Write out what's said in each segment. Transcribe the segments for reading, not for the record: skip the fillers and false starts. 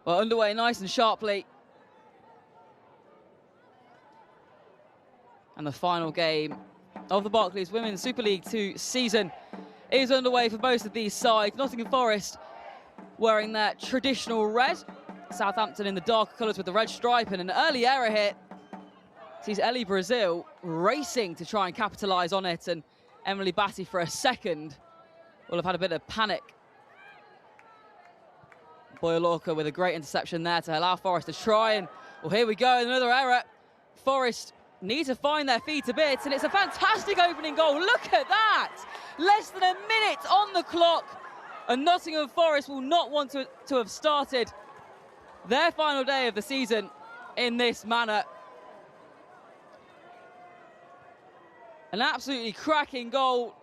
Well, underway nice and sharply. And the final game of the Barclays Women's Super League 2 season is underway for both of these sides. Nottingham Forest wearing their traditional red. Southampton in the darker colours with the red stripe, and an early error here sees Ellie Brazil racing to try and capitalise on it, and Emily Batty for a second will have had a bit of panic. Boyalorca with a great interception there to allow Forest to try, and well, here we go, another error. Forest need to find their feet a bit, and it's a fantastic opening goal. Look at that! Less than a minute on the clock, and Nottingham Forest will not want to have started their final day of the season in this manner. An absolutely cracking goal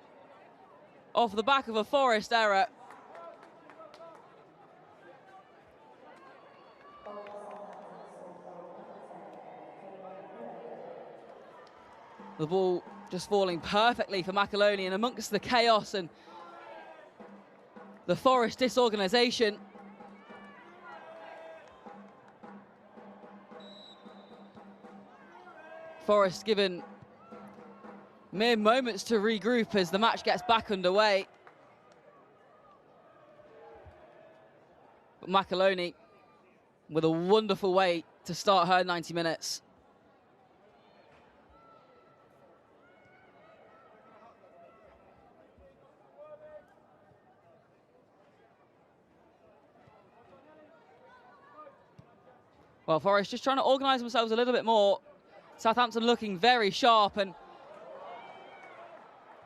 off the back of a Forest error. The ball just falling perfectly for McAloney, and amongst the chaos and the Forest disorganisation, Forest given mere moments to regroup as the match gets back underway. But McAloney with a wonderful way to start her 90 minutes. Well, Forest just trying to organise themselves a little bit more. Southampton looking very sharp, and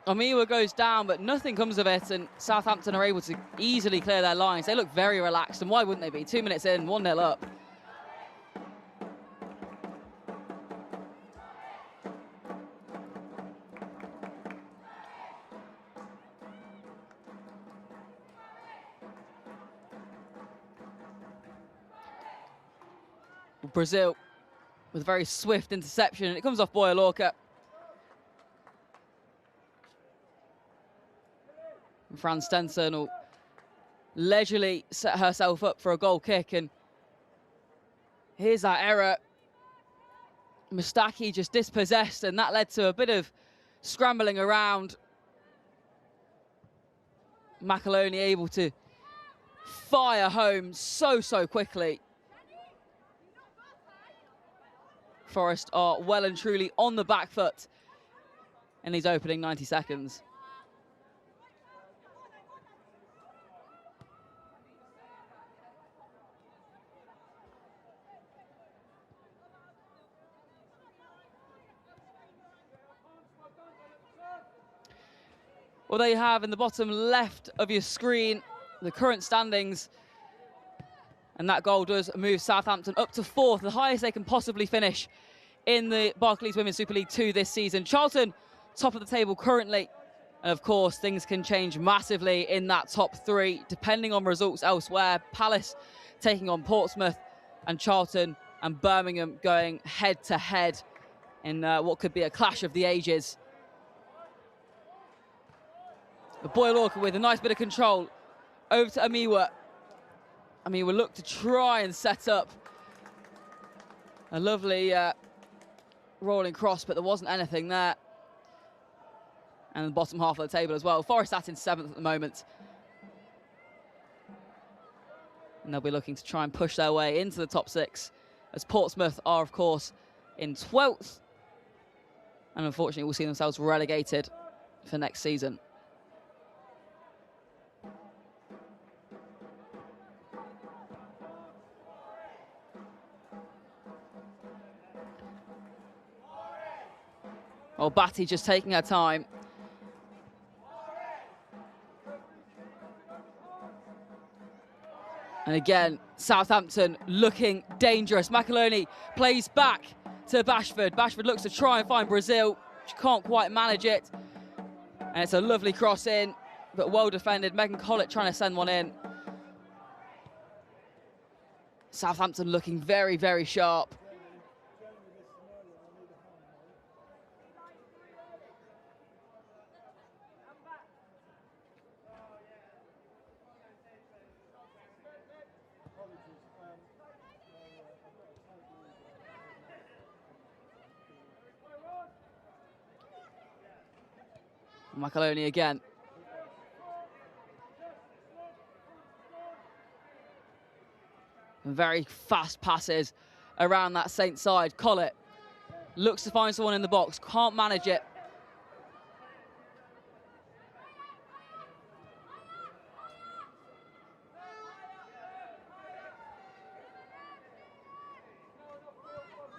Omiwa goes down, but nothing comes of it, and Southampton are able to easily clear their lines. They look very relaxed, and why wouldn't they be? 2 minutes in, 1-0 up. Brazil with a very swift interception, and it comes off Boyalorca. Fran Stenson will leisurely set herself up for a goal kick, and here's that error. Mustaki just dispossessed, and that led to a bit of scrambling around. McAloney able to fire home so quickly. Forest are well and truly on the back foot in these opening 90 seconds. Well, there you have in the bottom left of your screen the current standings. And that goal does move Southampton up to 4th, the highest they can possibly finish in the Barclays Women's Super League 2 this season. Charlton, top of the table currently. And of course, things can change massively in that top 3, depending on results elsewhere. Palace taking on Portsmouth, and Charlton and Birmingham going head-to-head in what could be a clash of the ages. The Boyalorca with a nice bit of control over to Omiwa. We'll look to try and set up a lovely rolling cross, but there wasn't anything there. And the bottom half of the table as well. Forest sat in 7th at the moment. And they'll be looking to try and push their way into the top 6, as Portsmouth are, of course, in 12th. And unfortunately, will see themselves relegated for next season. Well, Batty just taking her time. And again, Southampton looking dangerous. McAloney plays back to Bashford. Bashford looks to try and find Brazil. She can't quite manage it. And it's a lovely cross in, but well defended. Megan Collett trying to send one in. Southampton looking very sharp. McAloney again. Very fast passes around that Saints side. Collett looks to find someone in the box, can't manage it.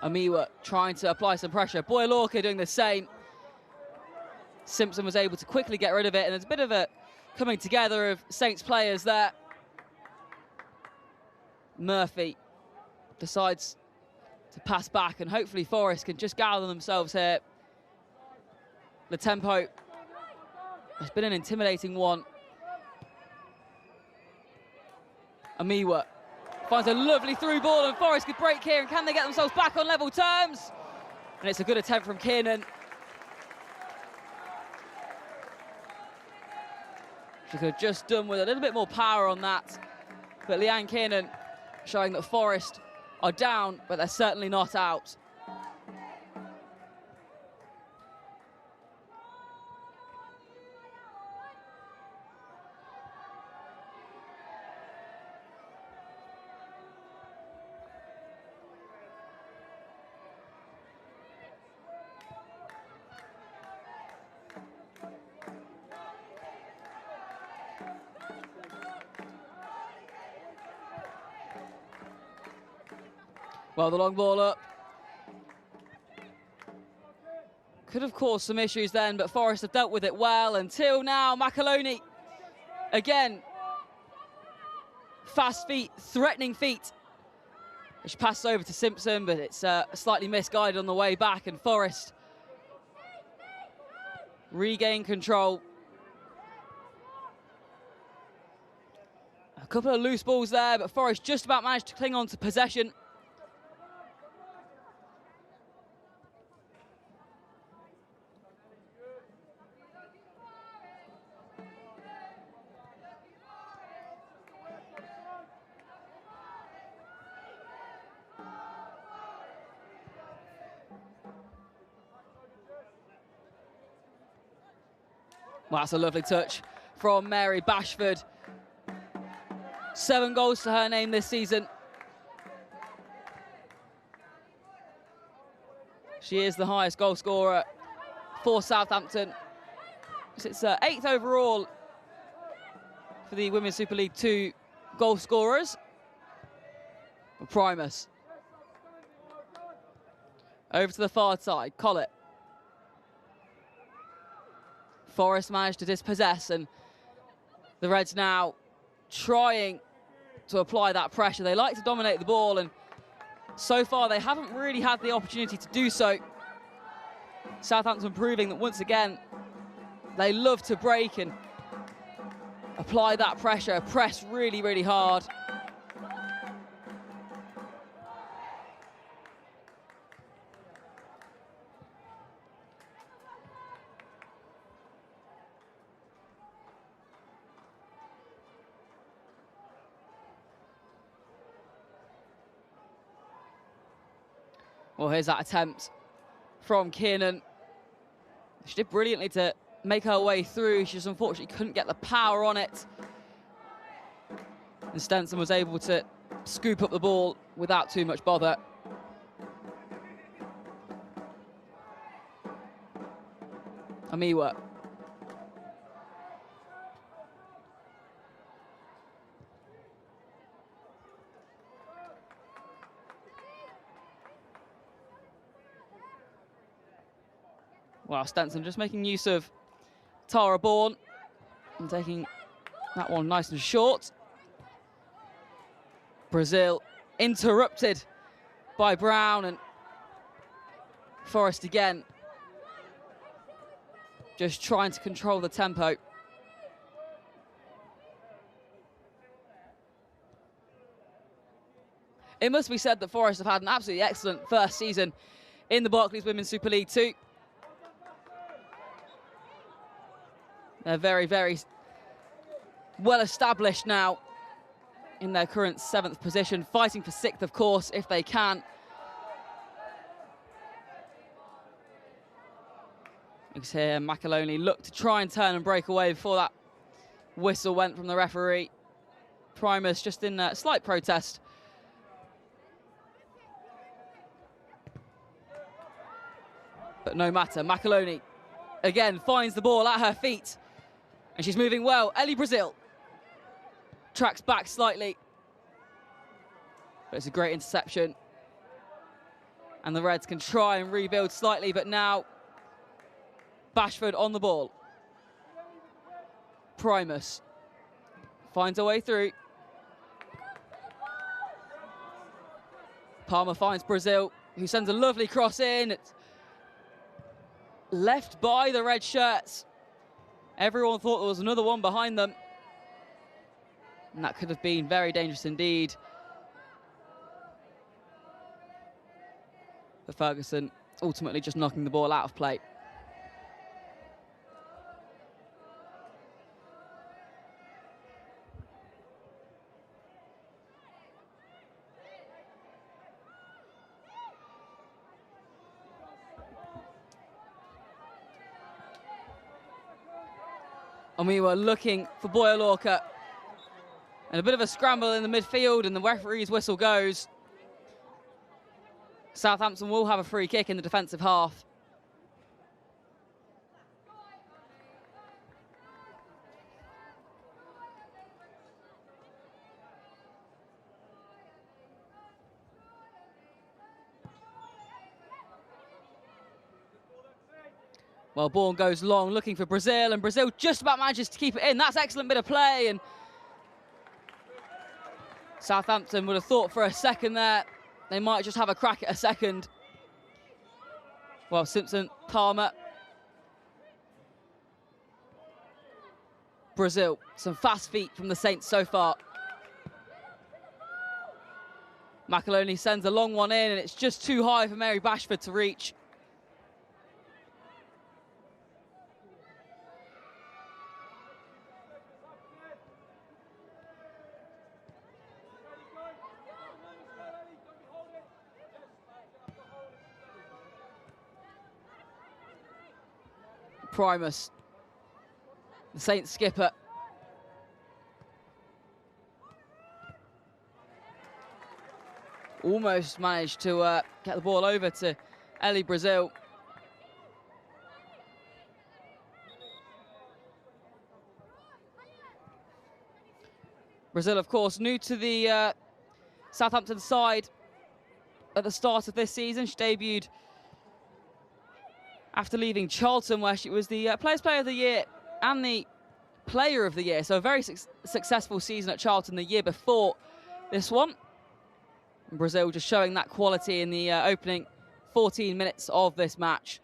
Amiwa trying to apply some pressure. Boyle-Lorca doing the same. Simpson was able to quickly get rid of it, and there's a bit of a coming together of Saints players there. Murphy decides to pass back, and hopefully Forest can just gather themselves here. The tempo has been an intimidating one. Amiwa finds a lovely through ball, and Forest could break here, and can they get themselves back on level terms? And it's a good attempt from Kiernan. She could have just done with a little bit more power on that. But Leanne Kiernan showing that Forest are down, but they're certainly not out. Well, the long ball up. Could have caused some issues then, but Forest have dealt with it well until now. McAloney, again, fast feet, threatening feet. She passes over to Simpson, but it's slightly misguided on the way back, and Forest regain control. A couple of loose balls there, but Forest just about managed to cling on to possession. Well, that's a lovely touch from Mary Bashford. 7 goals to her name this season. She is the highest goal scorer for Southampton. It's 8th overall for the Women's Super League 2 goal scorers. Primus. Over to the far side, Collett. Forest managed to dispossess, and the Reds now trying to apply that pressure. They like to dominate the ball, and so far they haven't really had the opportunity to do so. Southampton proving that once again they love to break and apply that pressure, press really, really hard. Well, here's that attempt from Kiernan. She did brilliantly to make her way through. She just unfortunately couldn't get the power on it. And Stenson was able to scoop up the ball without too much bother. Amiwa. Well, Stenson just making use of Tara Bourne and taking that one nice and short. Brazil interrupted by Brown, and Forest again just trying to control the tempo. It must be said that Forest have had an absolutely excellent first season in the Barclays Women's Super League 2. They're very, very well established now in their current 7th position, fighting for 6th, of course, if they can. You can see here McAloney looked to try and turn and break away before that whistle went from the referee. Primus just in slight protest. But no matter, McAloney again finds the ball at her feet. And she's moving well. Ellie Brazil tracks back slightly. But it's a great interception. And the Reds can try and rebuild slightly, but now Bashford on the ball. Primus finds her way through. Palmer finds Brazil, who sends a lovely cross in. It's left by the red shirts. Everyone thought there was another one behind them. And that could have been very dangerous indeed. But Ferguson ultimately just knocking the ball out of play. And we were looking for Boyle Orca. And a bit of a scramble in the midfield, and the referee's whistle goes. Southampton will have a free kick in the defensive half. Well, ball goes long, looking for Brazil, and Brazil just about manages to keep it in. That's excellent bit of play, and Southampton would have thought for a second there they might just have a crack at a second. Well, Simpson, Palmer, Brazil, some fast feet from the Saints so far. McAloney sends a long one in, and it's just too high for Mary Bashford to reach. Primus, the Saints skipper. Almost managed to get the ball over to Ellie Brazil. Brazil, of course, new to the Southampton side at the start of this season. She debuted after leaving Charlton, where she was the Players' Player of the Year and the Player of the Year. So a very successful season at Charlton the year before this one. And Brazil just showing that quality in the opening 14 minutes of this match.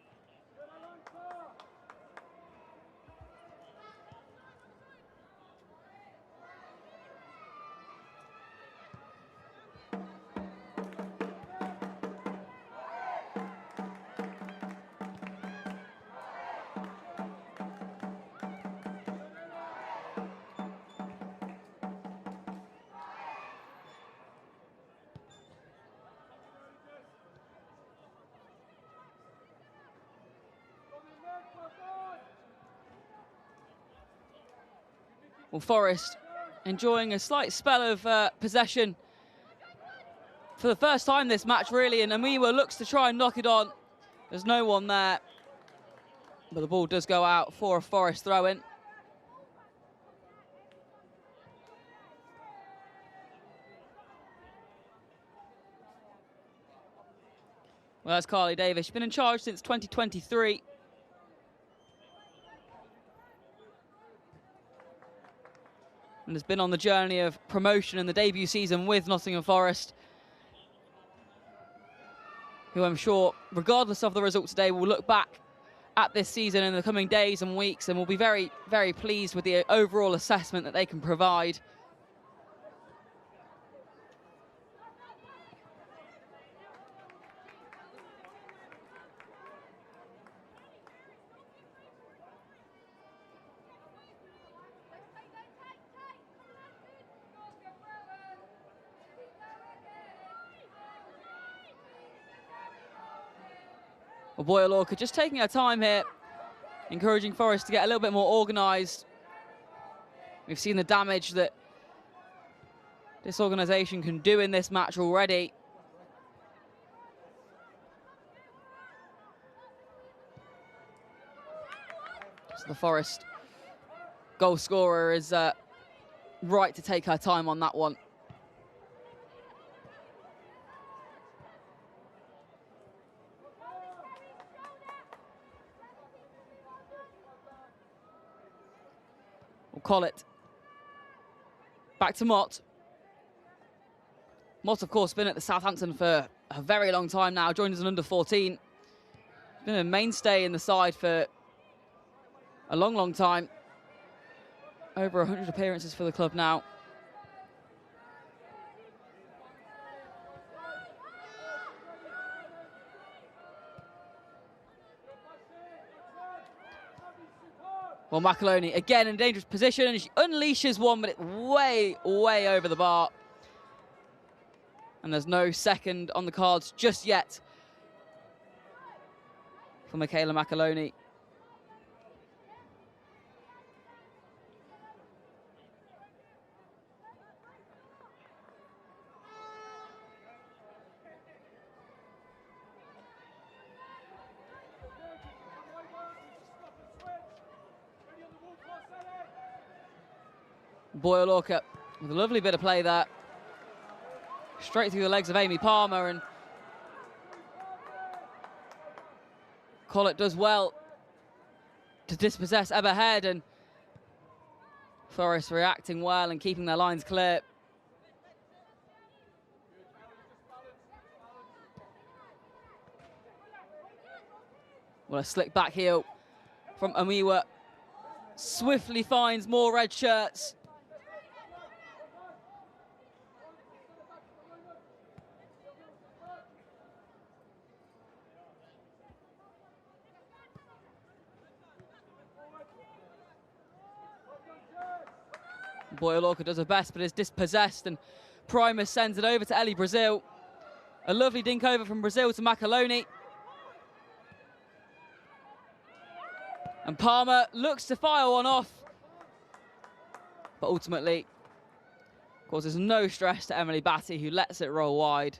Well, Forest enjoying a slight spell of possession for the first time this match, really, and Amiwa looks to try and knock it on. There's no one there, but the ball does go out for a Forest throw-in. Well, that's Carly Davis. She's been in charge since 2023. And has been on the journey of promotion in the debut season with Nottingham Forest, who I'm sure, regardless of the result today, will look back at this season in the coming days and weeks and will be very, very pleased with the overall assessment that they can provide. Well, Boyle Orca just taking her time here, encouraging Forest to get a little bit more organised. We've seen the damage that this organisation can do in this match already. So the Forest goal scorer is right to take her time on that one. We'll call it. Back to Mott. Mott, of course, been at the Southampton for a very long time now, joined as an under-14. Been a mainstay in the side for a long, long time. Over 100 appearances for the club now. Well, McAloney, again, in a dangerous position, and she unleashes one, but it's way, way over the bar. And there's no second on the cards just yet for Michaela McAloney. Boyle-Orca with a lovely bit of play there. Straight through the legs of Amy Palmer, and Collett does well to dispossess Ebba Head, and Forest reacting well and keeping their lines clear. Well, a slick back heel from Amiwa. Swiftly finds more red shirts. Boyle-Orca does her best, but is dispossessed, and Primus sends it over to Ellie Brazil. A lovely dink over from Brazil to McAloney. And Palmer looks to fire one off, but ultimately causes no stress to Emily Batty, who lets it roll wide.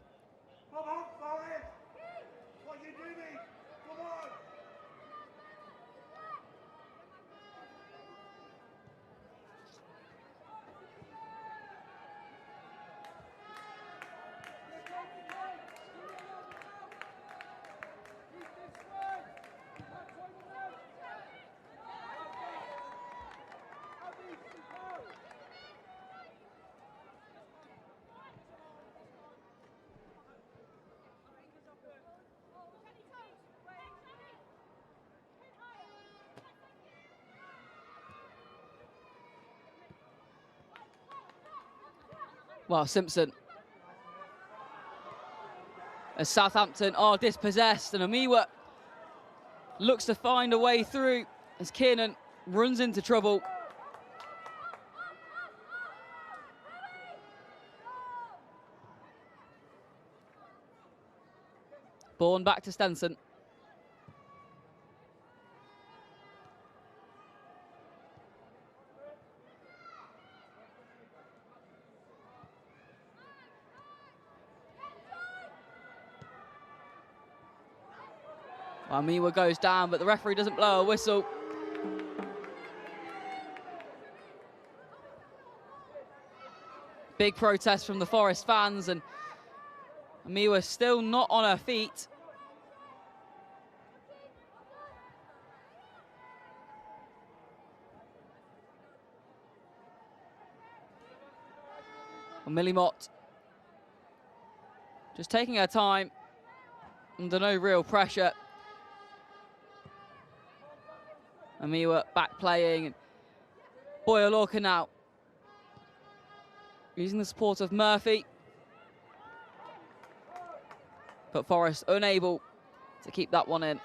Well, Simpson, as Southampton are dispossessed, and Amiwa looks to find a way through as Kiernan runs into trouble. Bourne back to Stenson. Amiwa goes down, but the referee doesn't blow a whistle. Big protest from the Forest fans, and Amiwa still not on her feet. And Millie Mott just taking her time under no real pressure. Amiwa back playing, and Boyle-Orca now using the support of Murphy. But Forest unable to keep that one in.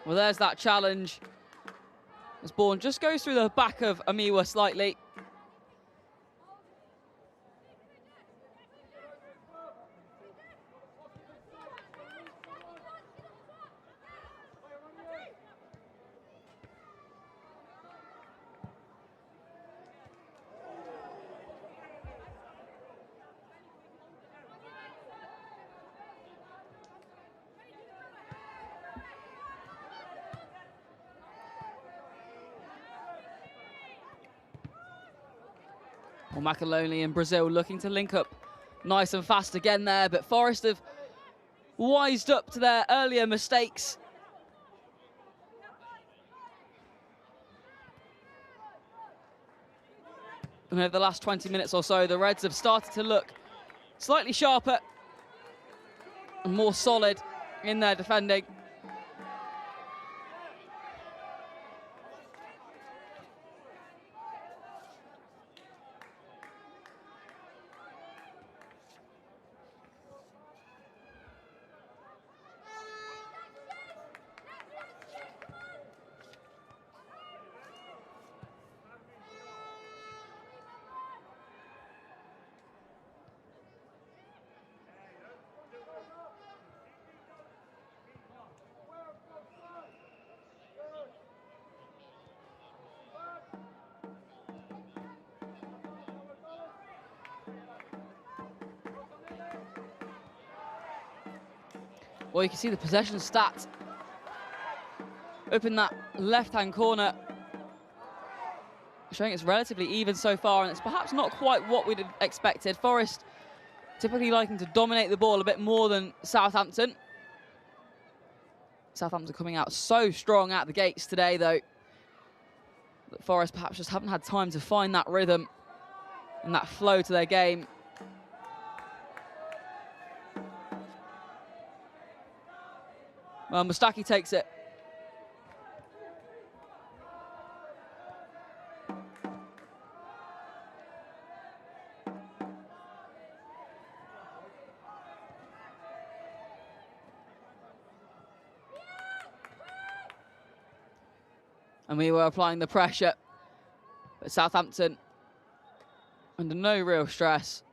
Well, there's that challenge. As Bourne just goes through the back of Amiwa slightly. Well, McAloney and Brazil looking to link up nice and fast again there, but Forest have wised up to their earlier mistakes. And over the last 20 minutes or so, the Reds have started to look slightly sharper and more solid in their defending. Well, you can see the possession stats up in that left-hand corner, showing it's relatively even so far, and it's perhaps not quite what we'd have expected. Forest typically liking to dominate the ball a bit more than Southampton. Southampton coming out so strong at the gates today, though, that Forest perhaps just haven't had time to find that rhythm and that flow to their game. Well, Mustaki takes it. And we were applying the pressure, but Southampton under no real stress.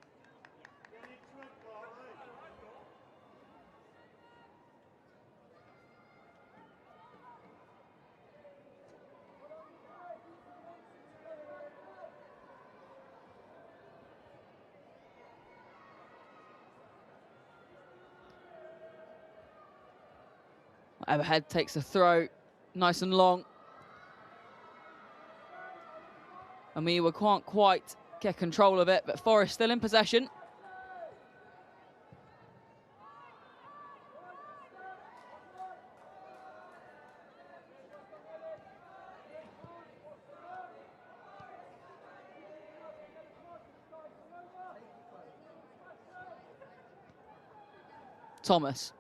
Everhead takes a throw, nice and long. And we can't quite get control of it, but Forest still in possession. Thomas.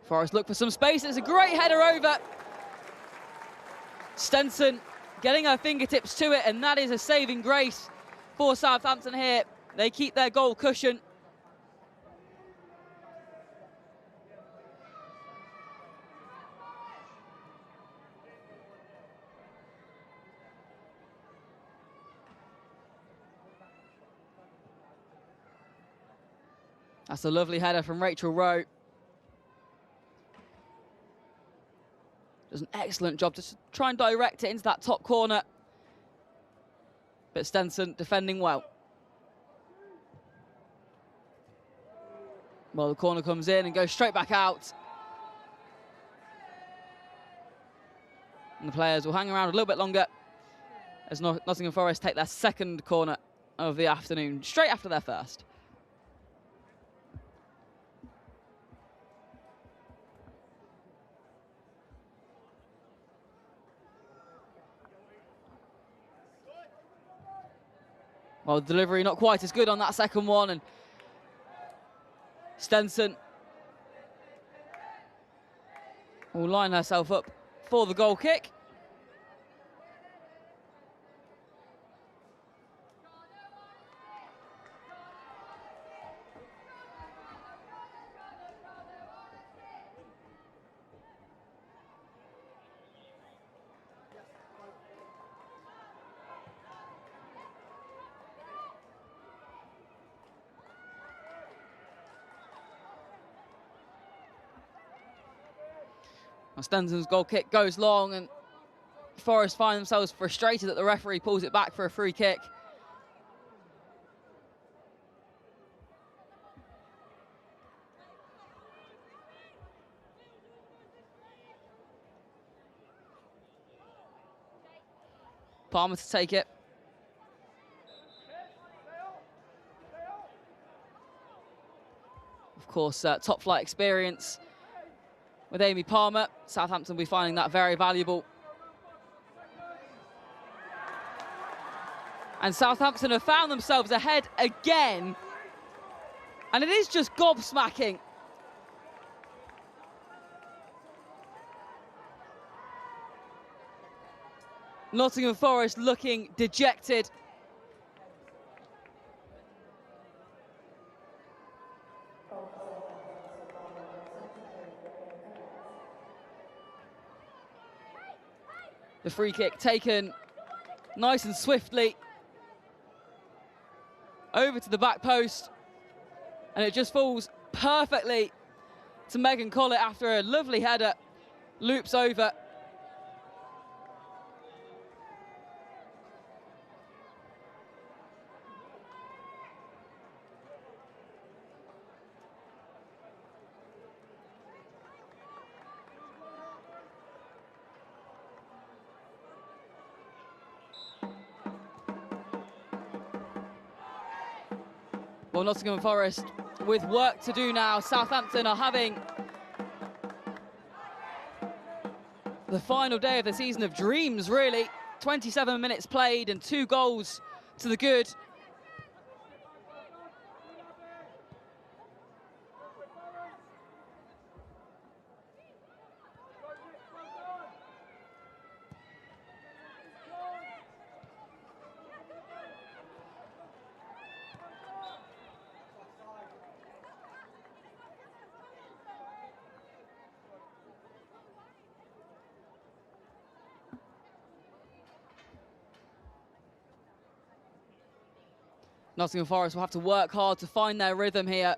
Forest look for some space. It's a great header over. Stenson getting her fingertips to it, and that is a saving grace for Southampton here. They keep their goal cushion. That's a lovely header from Rachel Rowe. Does an excellent job to try and direct it into that top corner. But Stenson defending well. Well, the corner comes in and goes straight back out. And the players will hang around a little bit longer as Nottingham Forest take their second corner of the afternoon, straight after their first. Well, the delivery not quite as good on that second one, and Stenson will line herself up for the goal kick. Stenson's goal kick goes long, and Forest find themselves frustrated that the referee pulls it back for a free kick. Palmer to take it. Of course, top flight experience with Amy Palmer. Southampton will be finding that very valuable. And Southampton have found themselves ahead again. And it is just gobsmacking. Nottingham Forest looking dejected. The free kick taken nice and swiftly over to the back post, and it just falls perfectly to Megan Collett after a lovely header, loops over. Well, Nottingham Forest with work to do now. Southampton are having the final day of the season of dreams, really. 27 minutes played and 2 goals to the good. Nottingham Forest will have to work hard to find their rhythm here.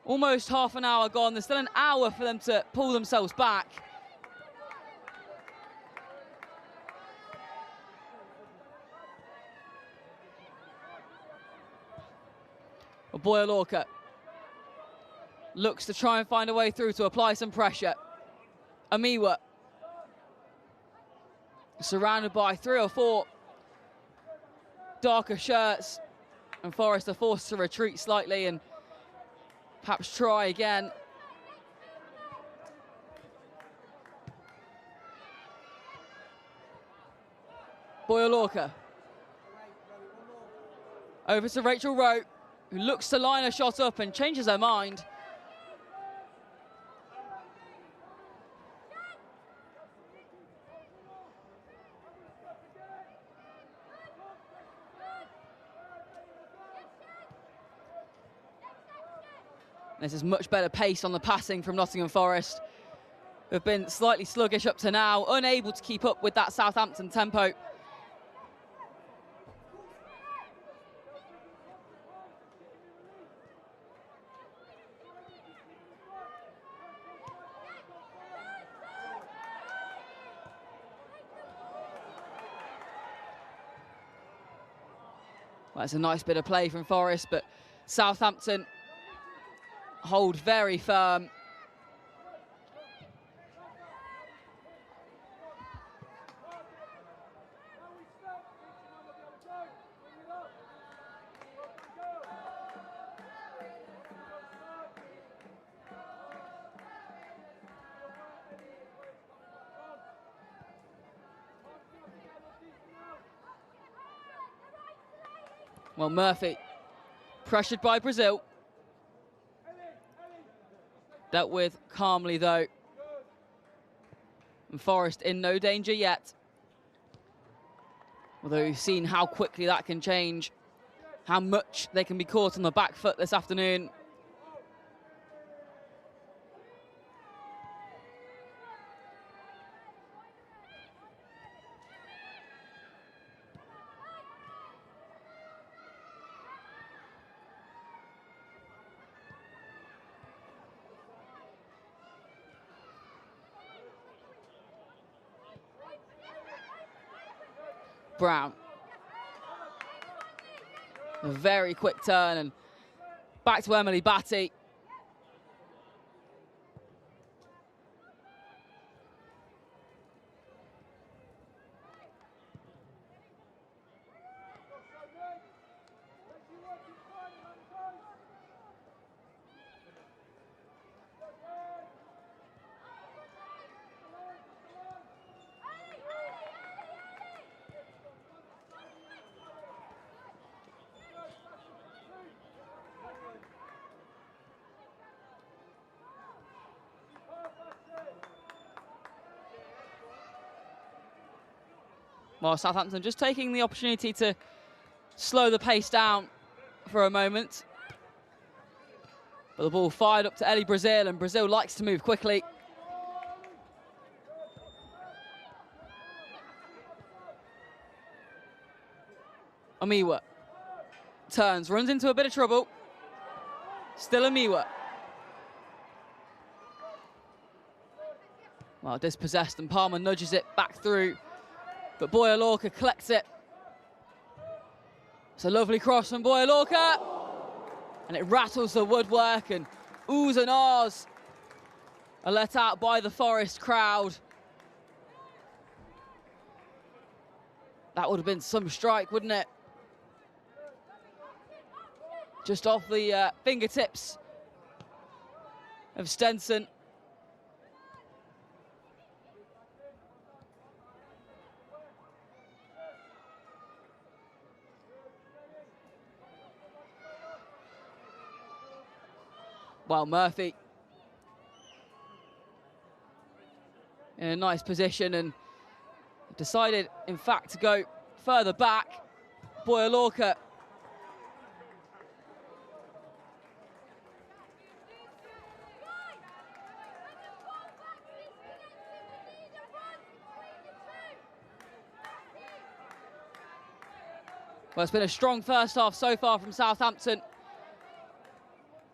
Almost half an hour gone. There's still an hour for them to pull themselves back. Boyle-Orca looks to try and find a way through to apply some pressure. Amiwa surrounded by 3 or 4 darker shirts, and Forest are forced to retreat slightly and perhaps try again. Boyle-Orca over to Rachel Rowe, who looks to line a shot up and changes her mind. This is much better pace on the passing from Nottingham Forest, who have been slightly sluggish up to now, unable to keep up with that Southampton tempo. Well, it's a nice bit of play from Forest, but Southampton hold very firm. Well, Murphy, pressured by Brazil. Dealt with calmly, though. And Forest in no danger yet. Although we've seen how quickly that can change, how much they can be caught on the back foot this afternoon. Brown. A very quick turn and back to Emily Batty. Well, Southampton just taking the opportunity to slow the pace down for a moment. But the ball fired up to Ellie Brazil, and Brazil likes to move quickly. Amiwa turns, runs into a bit of trouble. Still Amiwa. Well, dispossessed, and Palmer nudges it back through. But Boya-Lorca collects it. It's a lovely cross from Boya-Lorca. And it rattles the woodwork, and oohs and ahs are let out by the Forest crowd. That would have been some strike, wouldn't it? Just off the fingertips of Stenson. Well, Murphy in a nice position, and decided, in fact, to go further back. Boya-Lorca well, it's been a strong first half so far from Southampton,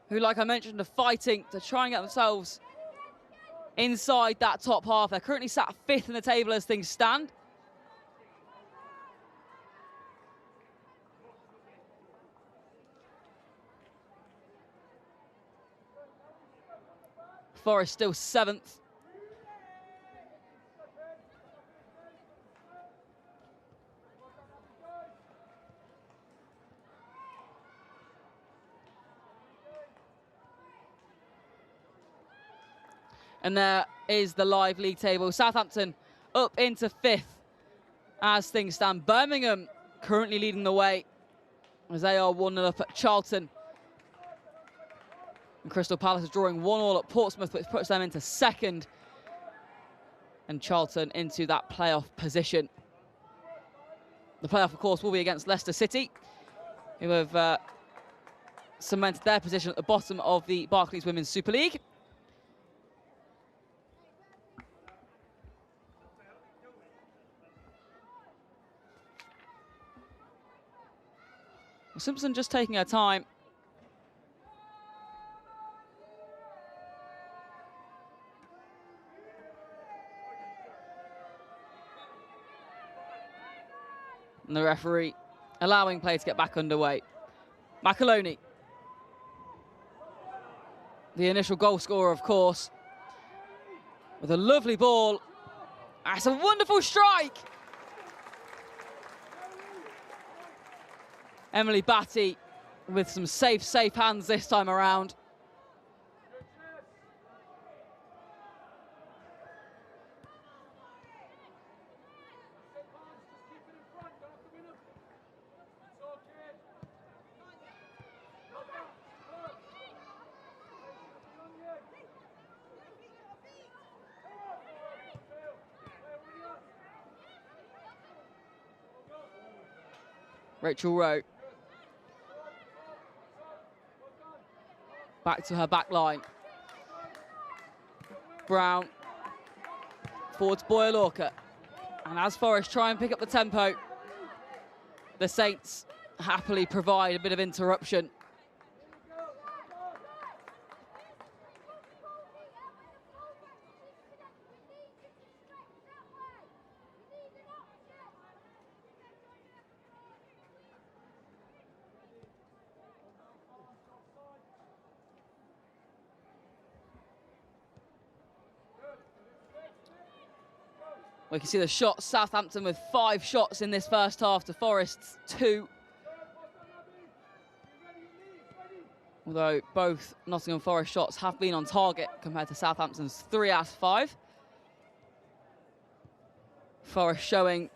who, like I mentioned, are fighting to try and get themselves inside that top half. They're currently sat 5th in the table as things stand. Forest still 7th. And there is the live league table. Southampton up into 5th as things stand. Birmingham currently leading the way as they are 1-0 up at Charlton. And Crystal Palace is drawing 1-1 at Portsmouth, which puts them into 2nd. And Charlton into that playoff position. The playoff, of course, will be against Leicester City, who have cemented their position at the bottom of the Barclays Women's Super League. Simpson just taking her time. And the referee allowing play to get back underway. McAloney, the initial goal scorer, of course, with a lovely ball. That's a wonderful strike. Emily Batty with some safe hands this time around. Rachel Rowe. Back to her back line. Brown. Forward to Boya-Lorca. And as Forest try and pick up the tempo, the Saints happily provide a bit of interruption. We can see the shots. Southampton with 5 shots in this first half to Forest's 2. Although both Nottingham Forest shots have been on target compared to Southampton's 3 out of 5. Forest showing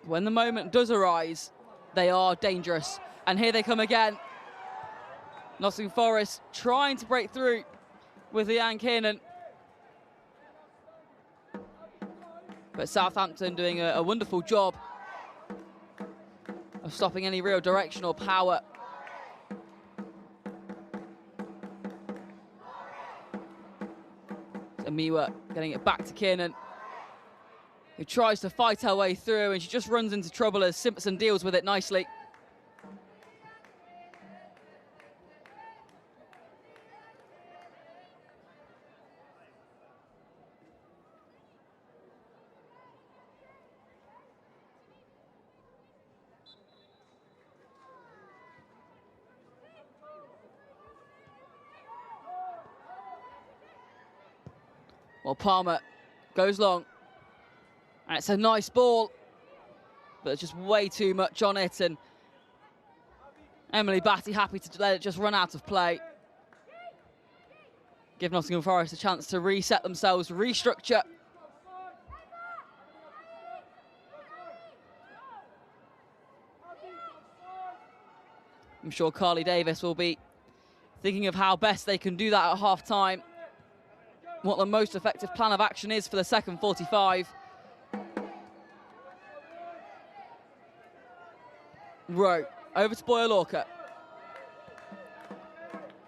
when the moment does arise, they are dangerous. And here they come again. Nottingham Forest trying to break through with Leanne Kiernan. But Southampton doing a wonderful job of stopping any real direction or power. Amiwa getting it back to Kiernan, who tries to fight her way through, and she just runs into trouble as Simpson deals with it nicely. Well, Palmer goes long, and it's a nice ball, but there's just way too much on it, and Emily Batty happy to let it just run out of play. Give Nottingham Forest a chance to reset themselves, restructure. I'm sure Carly Davis will be thinking of how best they can do that at half-time, what the most effective plan of action is for the second 45. Rowe over to Boyle-Orker,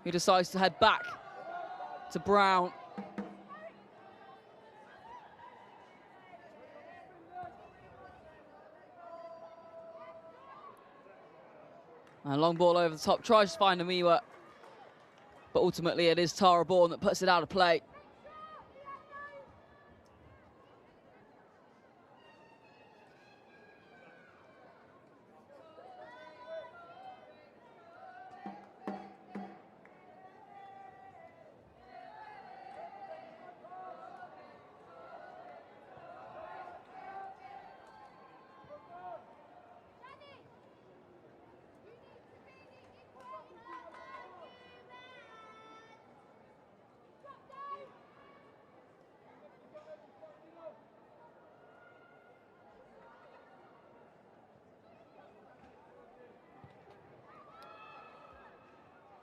who decides to head back to Brown. And a long ball over the top, tries to find Amiwa, but ultimately it is Tara Bourne that puts it out of play.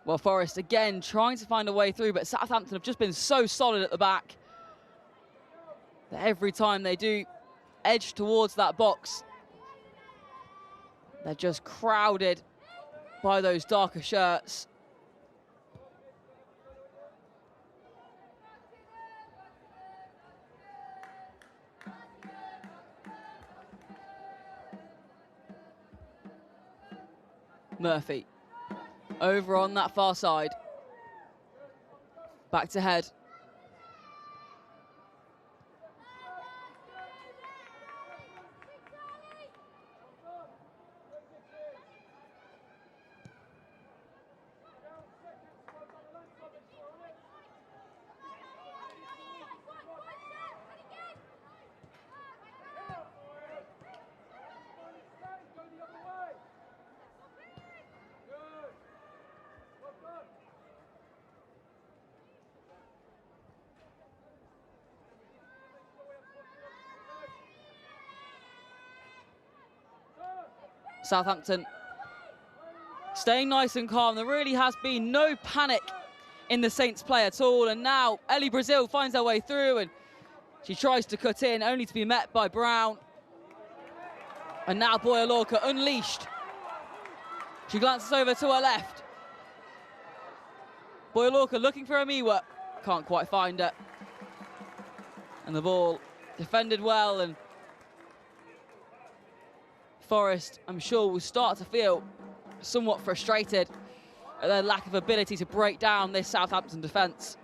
Well, Forest again trying to find a way through, but Southampton have just been so solid at the back that every time they do edge towards that box, they're just crowded by those darker shirts. Murphy over on that far side. Back to head. Southampton staying nice and calm. There really has been no panic in the Saints play at all. And now Ellie Brazil finds her way through, and she tries to cut in, only to be met by Brown. And now Boyle-Orker unleashed. She glances over to her left. Boyle-Orker looking for Amiwa. Can't quite find her. And the ball defended well, and Forest, I'm sure, will start to feel somewhat frustrated at their lack of ability to break down this Southampton defence.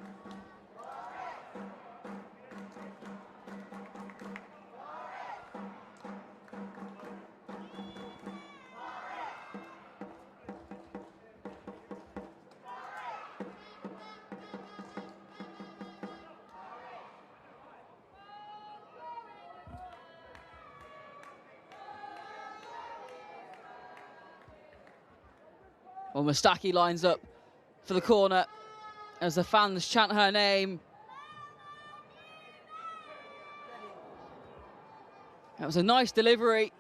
Well, Mustaki lines up for the corner as the fans chant her name. That was a nice delivery,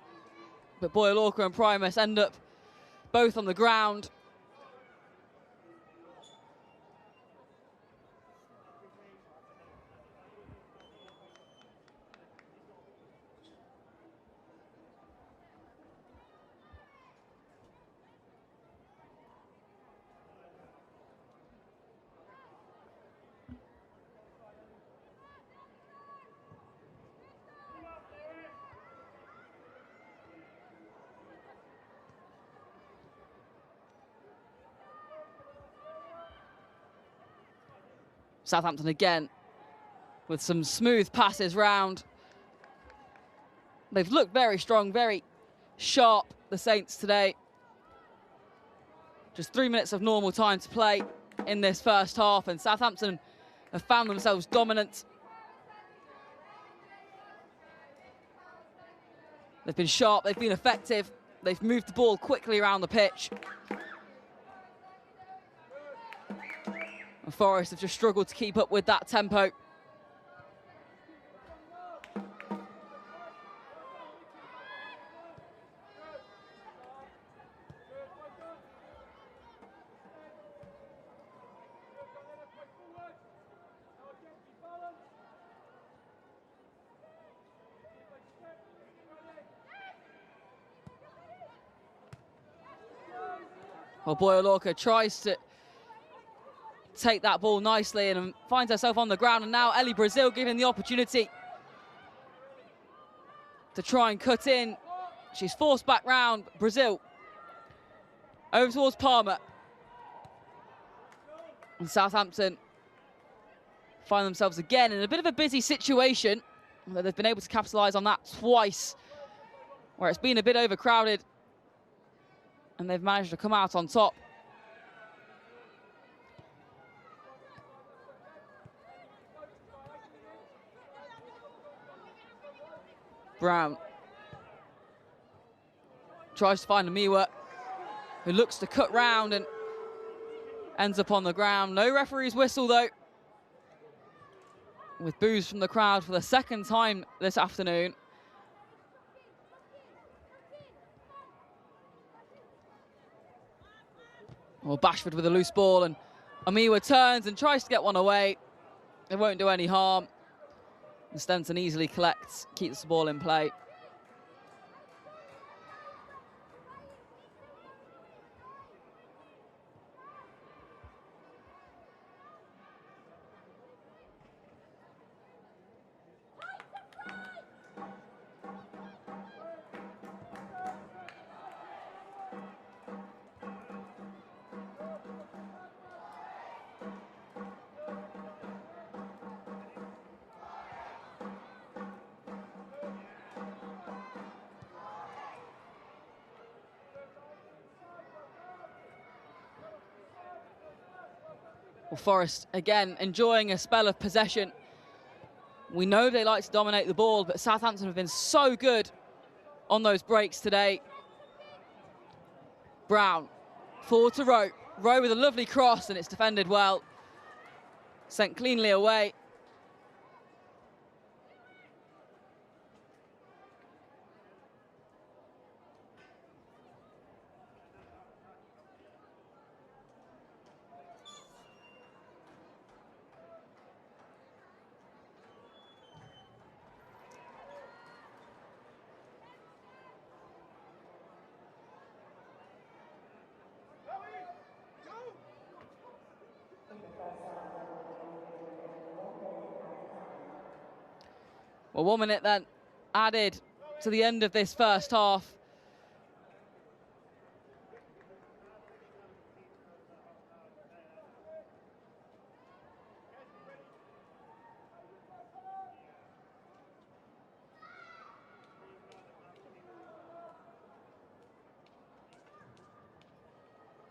but Boyle-Orker and Primus end up both on the ground. Southampton again with some smooth passes round. They've looked very strong, very sharp, the Saints today. Just 3 minutes of normal time to play in this first half, and Southampton have found themselves dominant. They've been sharp, they've been effective, they've moved the ball quickly around the pitch. And Forest have just struggled to keep up with that tempo. Well, Boyolorca tries to take that ball nicely and finds herself on the ground. And now Ellie Brazil given the opportunity to try and cut in. She's forced back round. Brazil over towards Palmer. And Southampton find themselves again in a bit of a busy situation. Although they've been able to capitalise on that twice, where it's been a bit overcrowded. And they've managed to come out on top. Brown tries to find Amiwa, who looks to cut round and ends up on the ground. No referee's whistle, though, with boos from the crowd for the second time this afternoon. Well, Bashford with a loose ball, and Amiwa turns and tries to get one away. It won't do any harm. And Stenson easily collects, keeps the ball in play. Well, Forest, again, enjoying a spell of possession. We know they like to dominate the ball, but Southampton have been so good on those breaks today. Brown, forward to Rowe. Rowe with a lovely cross, and it's defended well. Sent cleanly away. Well, 1 minute then added to the end of this first half.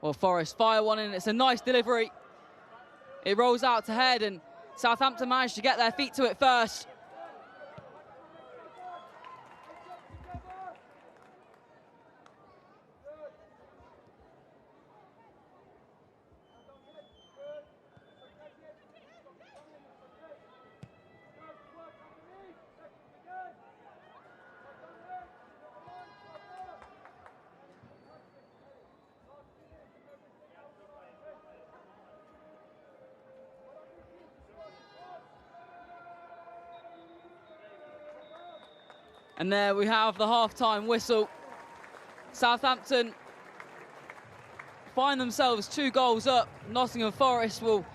Well, Forest fire one in. It's a nice delivery. It rolls out to head, and Southampton managed to get their feet to it first. And there we have the half-time whistle. Southampton find themselves 2 goals up. Nottingham Forest will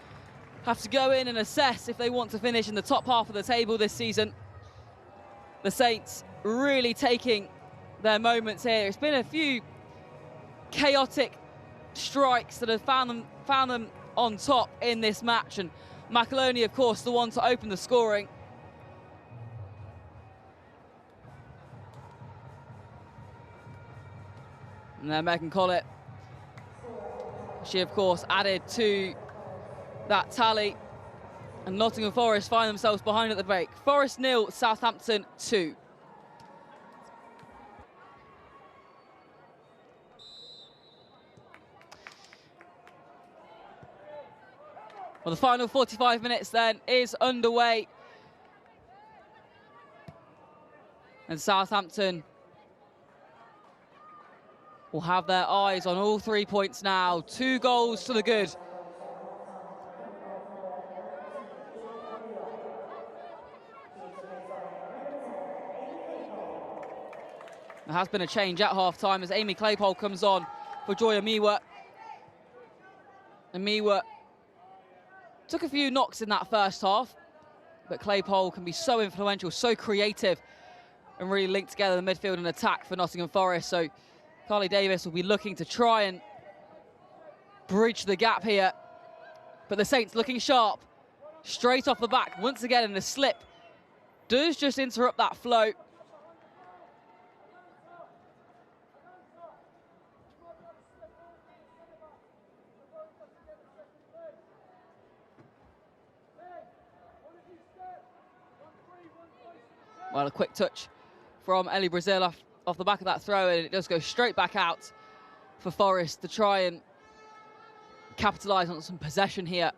have to go in and assess if they want to finish in the top half of the table this season. The Saints really taking their moments here. It's been a few chaotic strikes that have found them on top in this match, and McAloney, of course, the one to open the scoring. And then Megan Collett, she, of course, added to that tally. And Nottingham Forest find themselves behind at the break. Forest 0, Southampton 2. Well, the final 45 minutes then is underway. And Southampton will have their eyes on all 3 points now. 2 goals to the good. There has been a change at half-time as Amy Claypole comes on for Joy Amiwa. Amiwa took a few knocks in that first half, but Claypole can be so influential, so creative, and really link together the midfield and attack for Nottingham Forest. So Carly Davis will be looking to try and bridge the gap here. But the Saints looking sharp, straight off the back, once again in a slip. Does just interrupt that flow. Well, a quick touch from Ellie Brazil off the back of that throw, and it does go straight back out for Forest to try and capitalise on some possession here.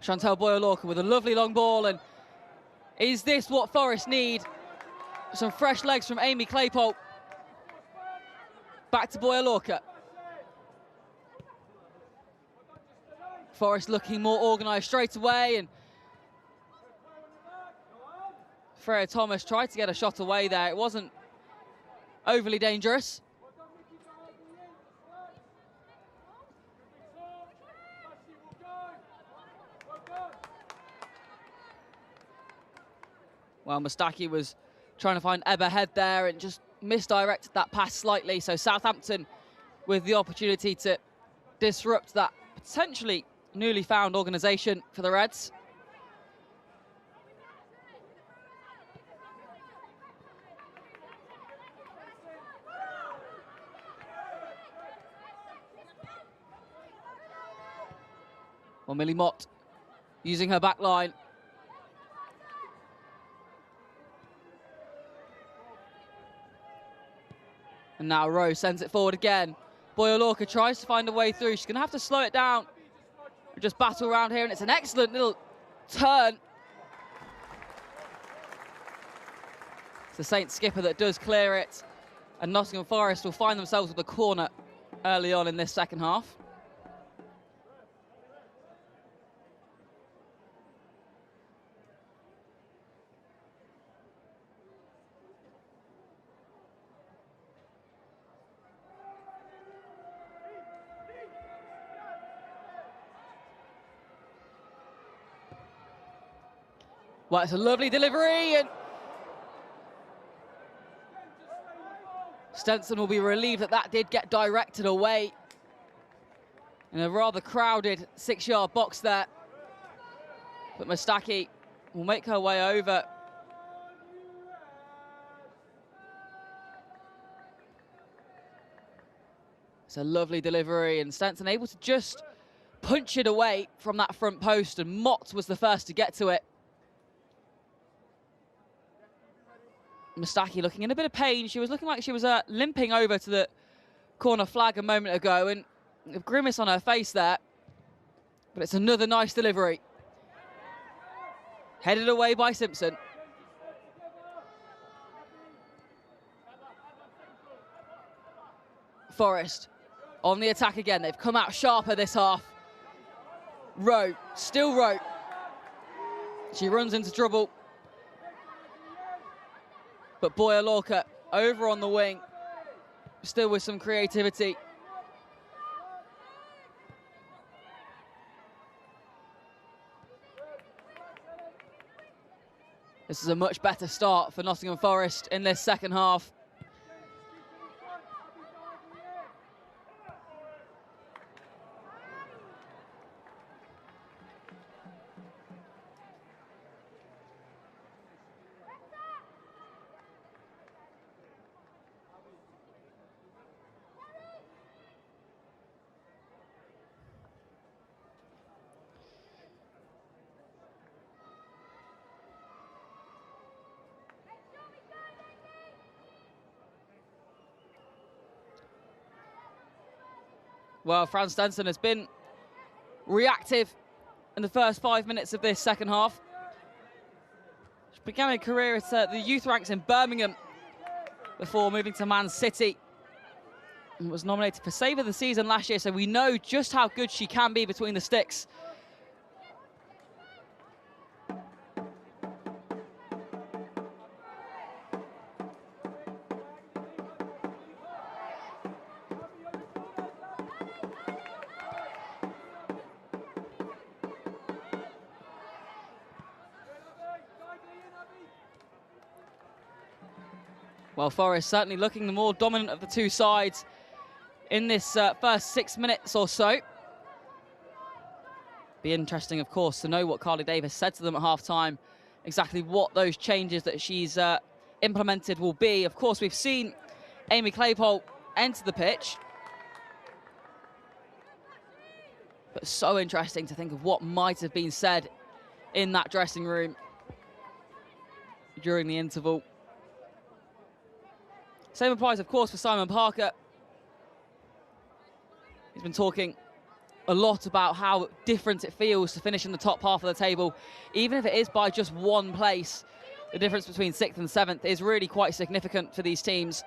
Chantel Boyle-Lorcan with a lovely long ball, and is this what Forest need? Some fresh legs from Amy Claypole. Back to Boyle-Lorcan. Forest looking more organised straight away, and Freya Thomas tried to get a shot away there. It wasn't overly dangerous. Well, Mustaki was trying to find Ebba Head there and just misdirected that pass slightly. So Southampton with the opportunity to disrupt that potentially newly found organisation for the Reds. Well, Millie Mott using her back line. And now Rose sends it forward again. Boyle-Lorcan tries to find a way through. She's going to have to slow it down. Just battle around here, and it's an excellent little turn. It's the Saints skipper that does clear it. And Nottingham Forest will find themselves with a corner early on in this second half. Well, it's a lovely delivery, and Stenson will be relieved that that did get directed away in a rather crowded 6-yard box there. But Mustaki will make her way over. It's a lovely delivery, and Stenson able to just punch it away from that front post, and Mott was the first to get to it. Mustaki looking in a bit of pain. She was looking like she was limping over to the corner flag a moment ago, and a grimace on her face there. But it's another nice delivery. Headed away by Simpson. Forest on the attack again. They've come out sharper this half. Rowe, still Rowe. She runs into trouble. But Boyle-Lorcan over on the wing, still with some creativity. This is a much better start for Nottingham Forest in this second half. Well, Fran Stenson has been reactive in the first 5 minutes of this second half. She began her career at the youth ranks in Birmingham before moving to Man City and was nominated for Save of the Season last year, so we know just how good she can be between the sticks. Well, Forest certainly looking the more dominant of the two sides in this first 6 minutes or so. Be interesting, of course, to know what Carly Davis said to them at half-time, exactly what those changes that she's implemented will be. Of course, we've seen Amy Claypole enter the pitch. But so interesting to think of what might have been said in that dressing room during the interval. Same applies, of course, for Simon Parker. He's been talking a lot about how different it feels to finish in the top half of the table. Even if it is by just one place, the difference between 6th and 7th is really quite significant for these teams.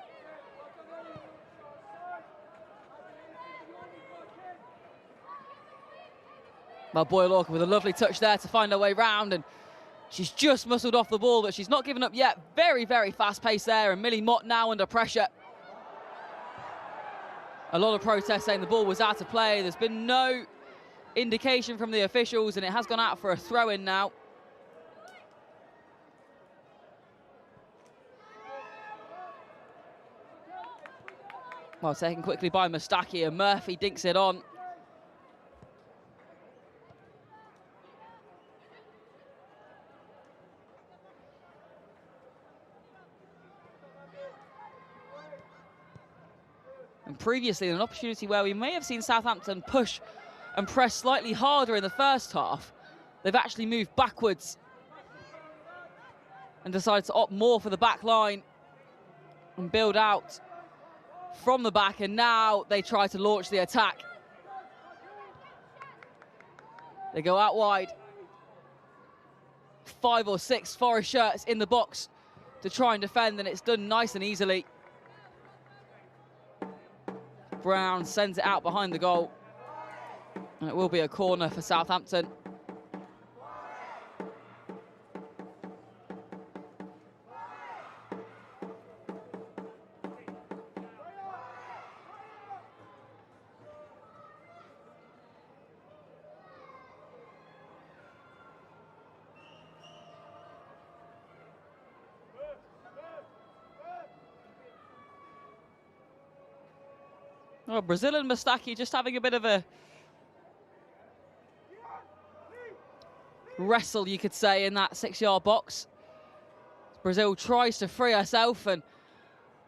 Well, Boyle-Orker with a lovely touch there to find her way round, and she's just muscled off the ball, but she's not given up yet. Very, very fast pace there, and Millie Mott now under pressure. A lot of protests saying the ball was out of play. There's been no indication from the officials, and it has gone out for a throw-in now. Well, taken quickly by Mustaki, and Murphy dinks it on. And previously, an opportunity where we may have seen Southampton push and press slightly harder in the first half, they've actually moved backwards and decided to opt more for the back line and build out from the back, and now they try to launch the attack. They go out wide. 5 or 6 Forest shirts in the box to try and defend, and it's done nice and easily. Brown sends it out behind the goal, and it will be a corner for Southampton. Well, Brazil and Mustaki just having a bit of a wrestle, you could say, in that 6-yard box. Brazil tries to free herself, and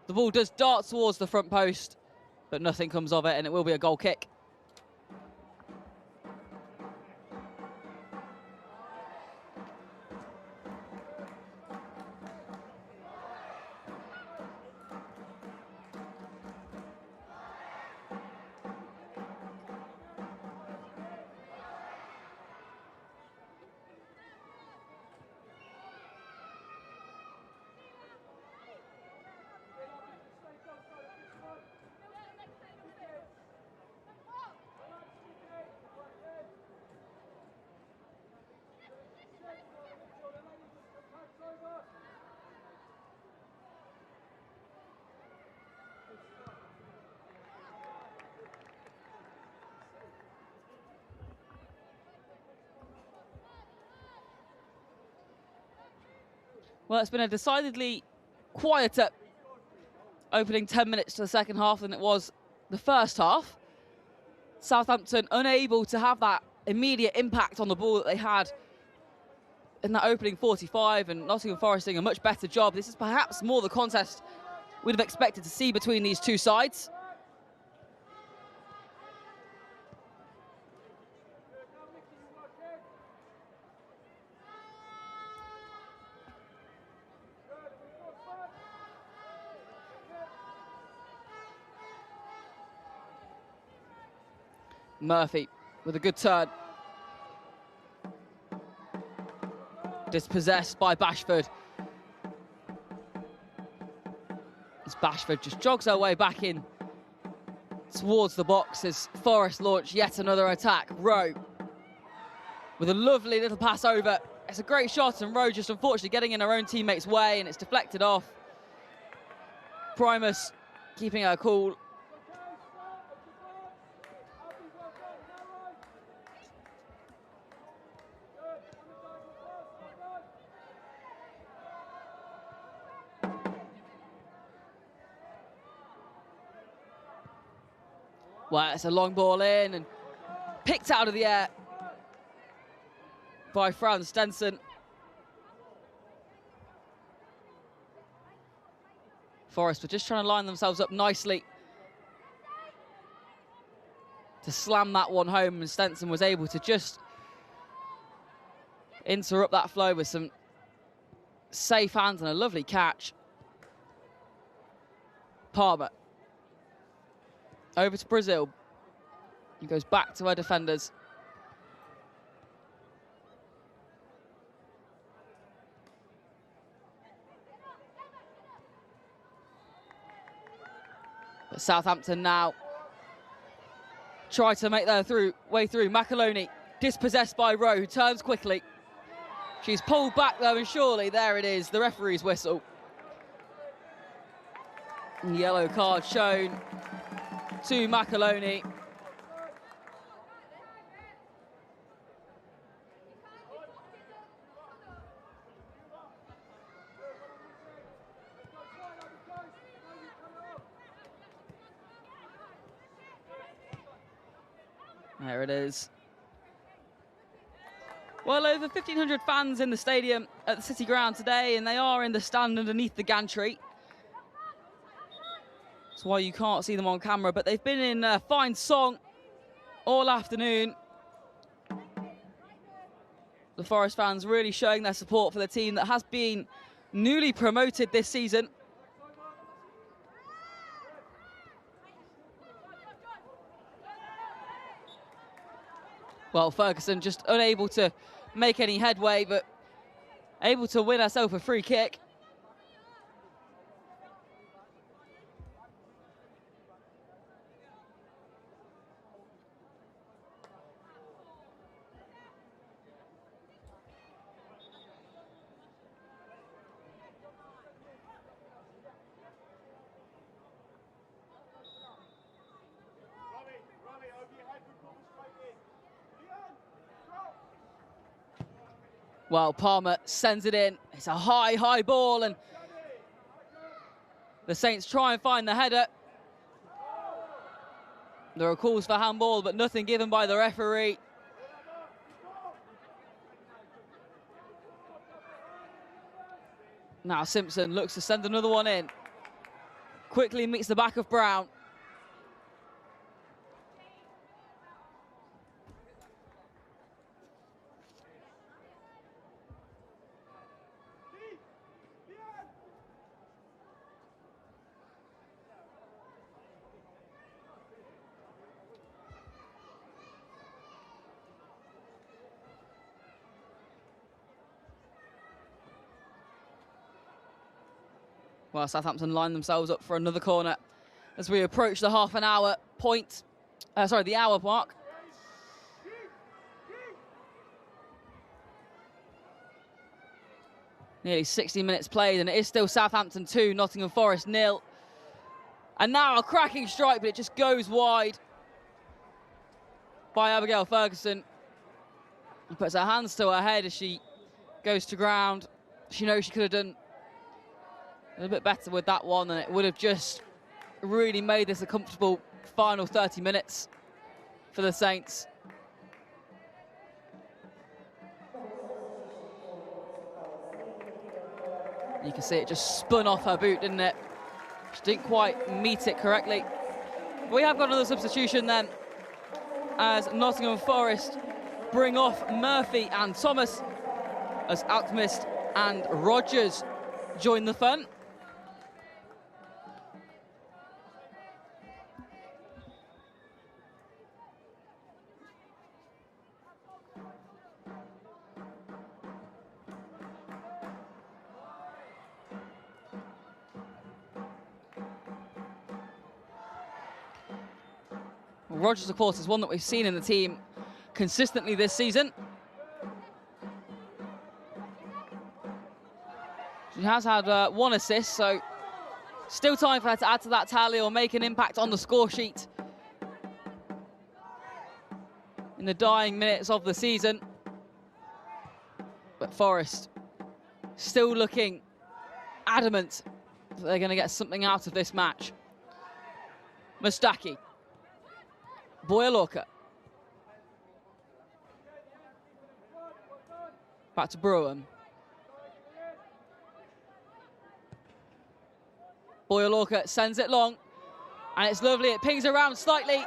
the ball does dart towards the front post, but nothing comes of it, and it will be a goal kick. Well, it's been a decidedly quieter opening 10 minutes to the second half than it was the first half. Southampton unable to have that immediate impact on the ball that they had in that opening 45, and Nottingham Forest doing a much better job. This is perhaps more the contest we'd have expected to see between these two sides. Murphy with a good turn. Dispossessed by Bashford. As Bashford just jogs her way back in towards the box as Forest launch yet another attack. Rowe with a lovely little pass over. It's a great shot, and Rowe just unfortunately getting in her own teammate's way, and it's deflected off. Primus keeping her cool. Well, it's a long ball in and picked out of the air by Fran Stenson. Forest were just trying to line themselves up nicely to slam that one home, and Stenson was able to just interrupt that flow with some safe hands and a lovely catch. Palmer. Over to Brazil. He goes back to her defenders. But Southampton now try to make their way through. McAloney dispossessed by Rowe, who turns quickly. She's pulled back though, and surely there it is, the referee's whistle. And yellow card shown to McAloney. There it is. Well, over 1,500 fans in the stadium at the City Ground today, and they are in the stand underneath the gantry. That's why you can't see them on camera, but they've been in a fine song all afternoon. The Forest fans really showing their support for the team that has been newly promoted this season. Well, Ferguson just unable to make any headway, but able to win herself a free kick. Well, Palmer sends it in. It's a high ball, and the Saints try and find the header. There are calls for handball, but nothing given by the referee. Now Simpson looks to send another one in. Quickly meets the back of Brown. Well, Southampton line themselves up for another corner as we approach the the hour mark. Nearly 60 minutes played, and it is still Southampton 2, Nottingham Forest 0. And now a cracking strike, but it just goes wide by Abigail Ferguson. She puts her hands to her head as she goes to ground. She knows she could have done a little bit better with that one, and it would have just really made this a comfortable final 30 minutes for the Saints. You can see it just spun off her boot, didn't it? She didn't quite meet it correctly. We have got another substitution then, as Nottingham Forest bring off Murphy and Thomas, as Alchemist and Rogers join the fun. Rogers, of course, is one that we've seen in the team consistently this season. She has had 1 assist, so still time for her to add to that tally or make an impact on the score sheet in the dying minutes of the season. But Forest still looking adamant that they're going to get something out of this match. Mustaki. Boyalorca. Back to Bruin. Boyalorca sends it long, and it's lovely. It pings around slightly,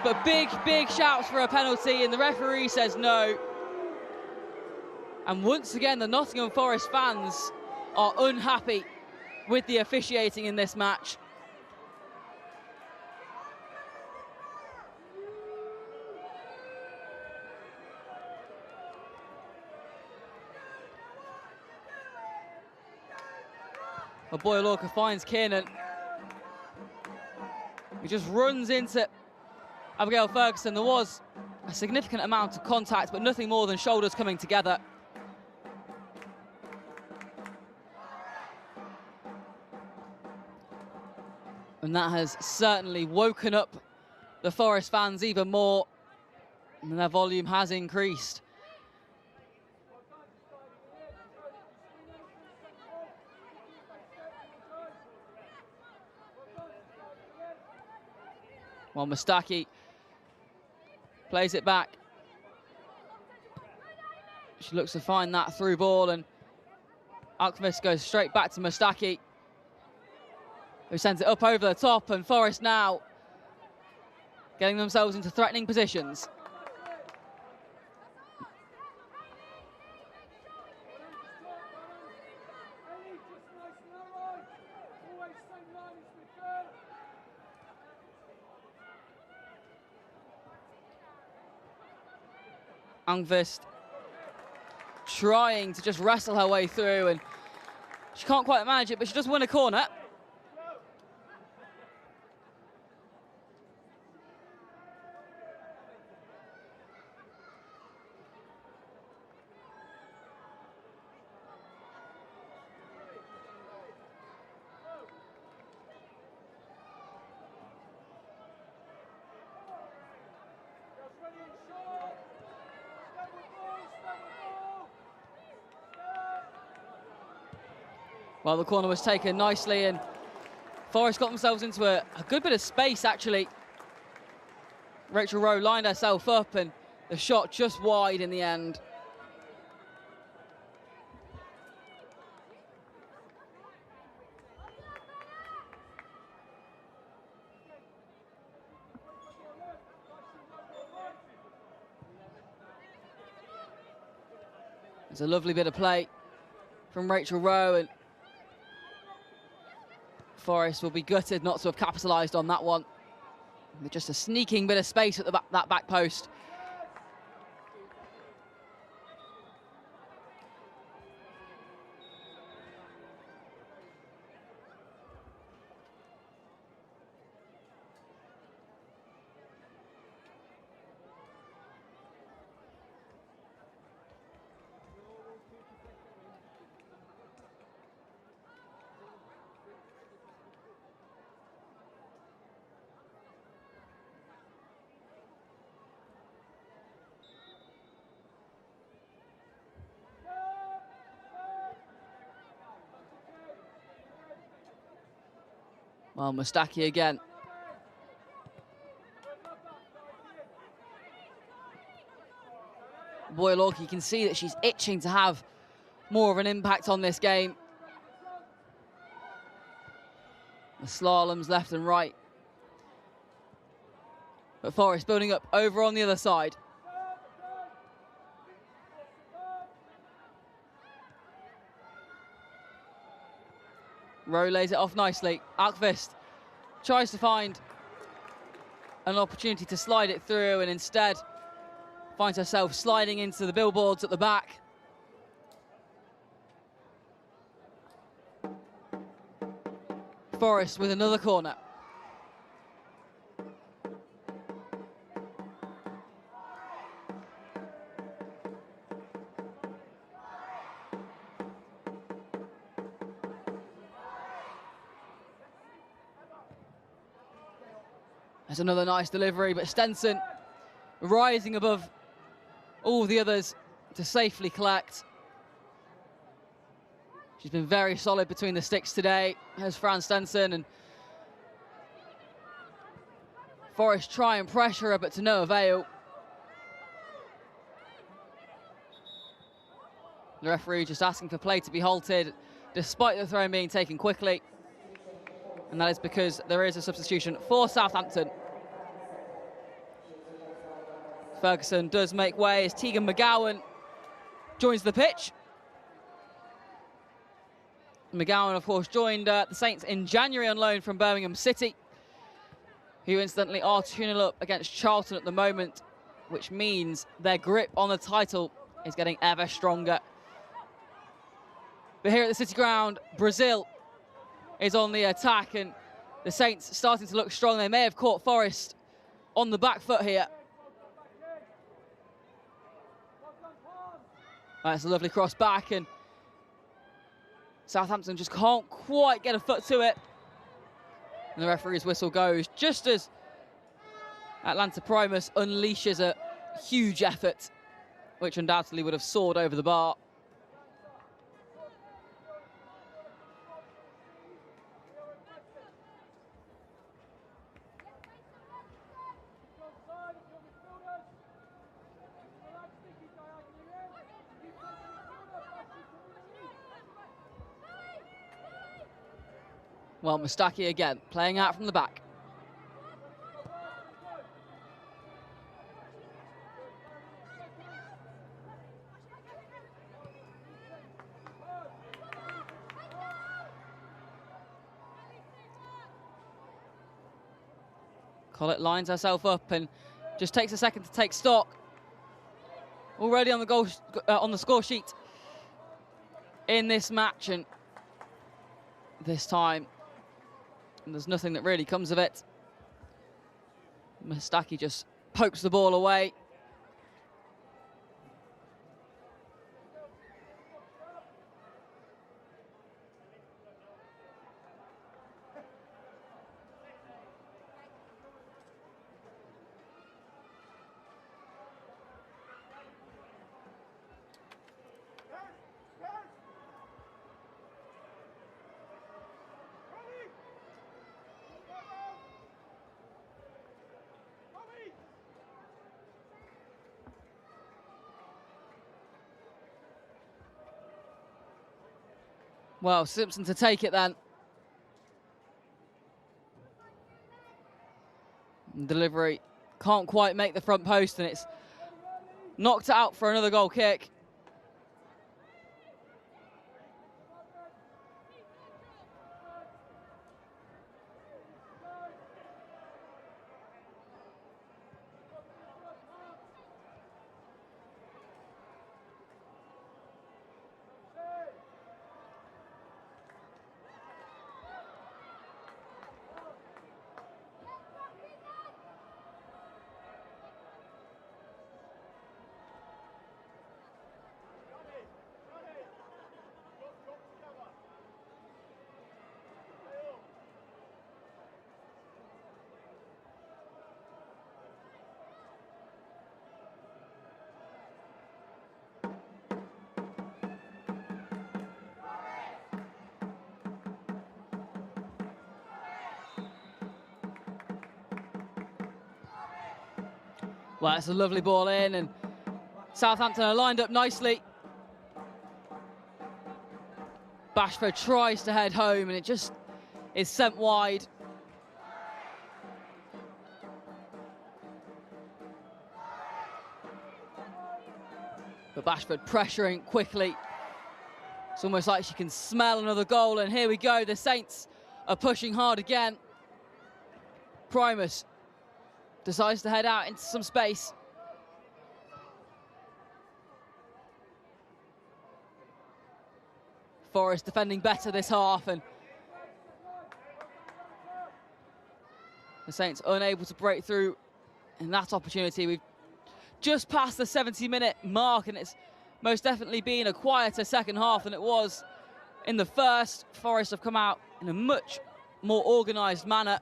but big shouts for a penalty, and the referee says no. And once again, the Nottingham Forest fans are unhappy with the officiating in this match. But Boyalorca finds Kiernan, who just runs into Abigail Ferguson. There was a significant amount of contact, but nothing more than shoulders coming together. And that has certainly woken up the Forest fans even more, and their volume has increased. Well, Mustaki plays it back. She looks to find that through ball, and Alchemist goes straight back to Mustaki, who sends it up over the top, and Forest now getting themselves into threatening positions. Angvist trying to just wrestle her way through, and she can't quite manage it, but she does win a corner. Well, the corner was taken nicely, and Forest got themselves into a good bit of space, actually. Rachel Rowe lined herself up, and the shot just wide in the end. It's a lovely bit of play from Rachel Rowe, and Forest will be gutted not to have capitalised on that one. With just a sneaking bit of space at the that back post. Well, Mustaki again. Boylork, you can see that she's itching to have more of an impact on this game. The slaloms left and right. But Forest building up over on the other side. Rowe lays it off nicely. Alkvist tries to find an opportunity to slide it through and instead finds herself sliding into the billboards at the back. Forest with another corner. There's another nice delivery, but Stenson rising above all the others to safely collect. She's been very solid between the sticks today. There's Fran Stenson, and Forest try and pressure her, but to no avail. The referee just asking for play to be halted, despite the throw being taken quickly. And that is because there is a substitution for Southampton. Ferguson does make way as Tegan McGowan joins the pitch. McGowan, of course, joined the Saints in January on loan from Birmingham City, who incidentally are 2-0 up against Charlton at the moment, which means their grip on the title is getting ever stronger. But here at the City Ground, Brazil is on the attack, and the Saints starting to look strong. They may have caught Forest on the back foot here. That's a lovely cross back, and Southampton just can't quite get a foot to it. And the referee's whistle goes just as Atlanta Primus unleashes a huge effort, which undoubtedly would have soared over the bar. Well, Mustaki again, playing out from the back. Collett lines herself up and just takes a second to take stock. Already on the on the score sheet in this match, and this time there's nothing that really comes of it. Mustaki just pokes the ball away. Well, Simpson to take it then. Delivery can't quite make the front post, and it's knocked out for another goal kick. Well, it's a lovely ball in, and Southampton are lined up nicely. Bashford tries to head home, and it just is sent wide. But Bashford pressuring quickly. It's almost like she can smell another goal, and here we go. The Saints are pushing hard again. Primus decides to head out into some space. Forest defending better this half, and the Saints unable to break through in that opportunity. We've just past the 70-minute mark, and it's most definitely been a quieter second half than it was in the first. Forest have come out in a much more organised manner.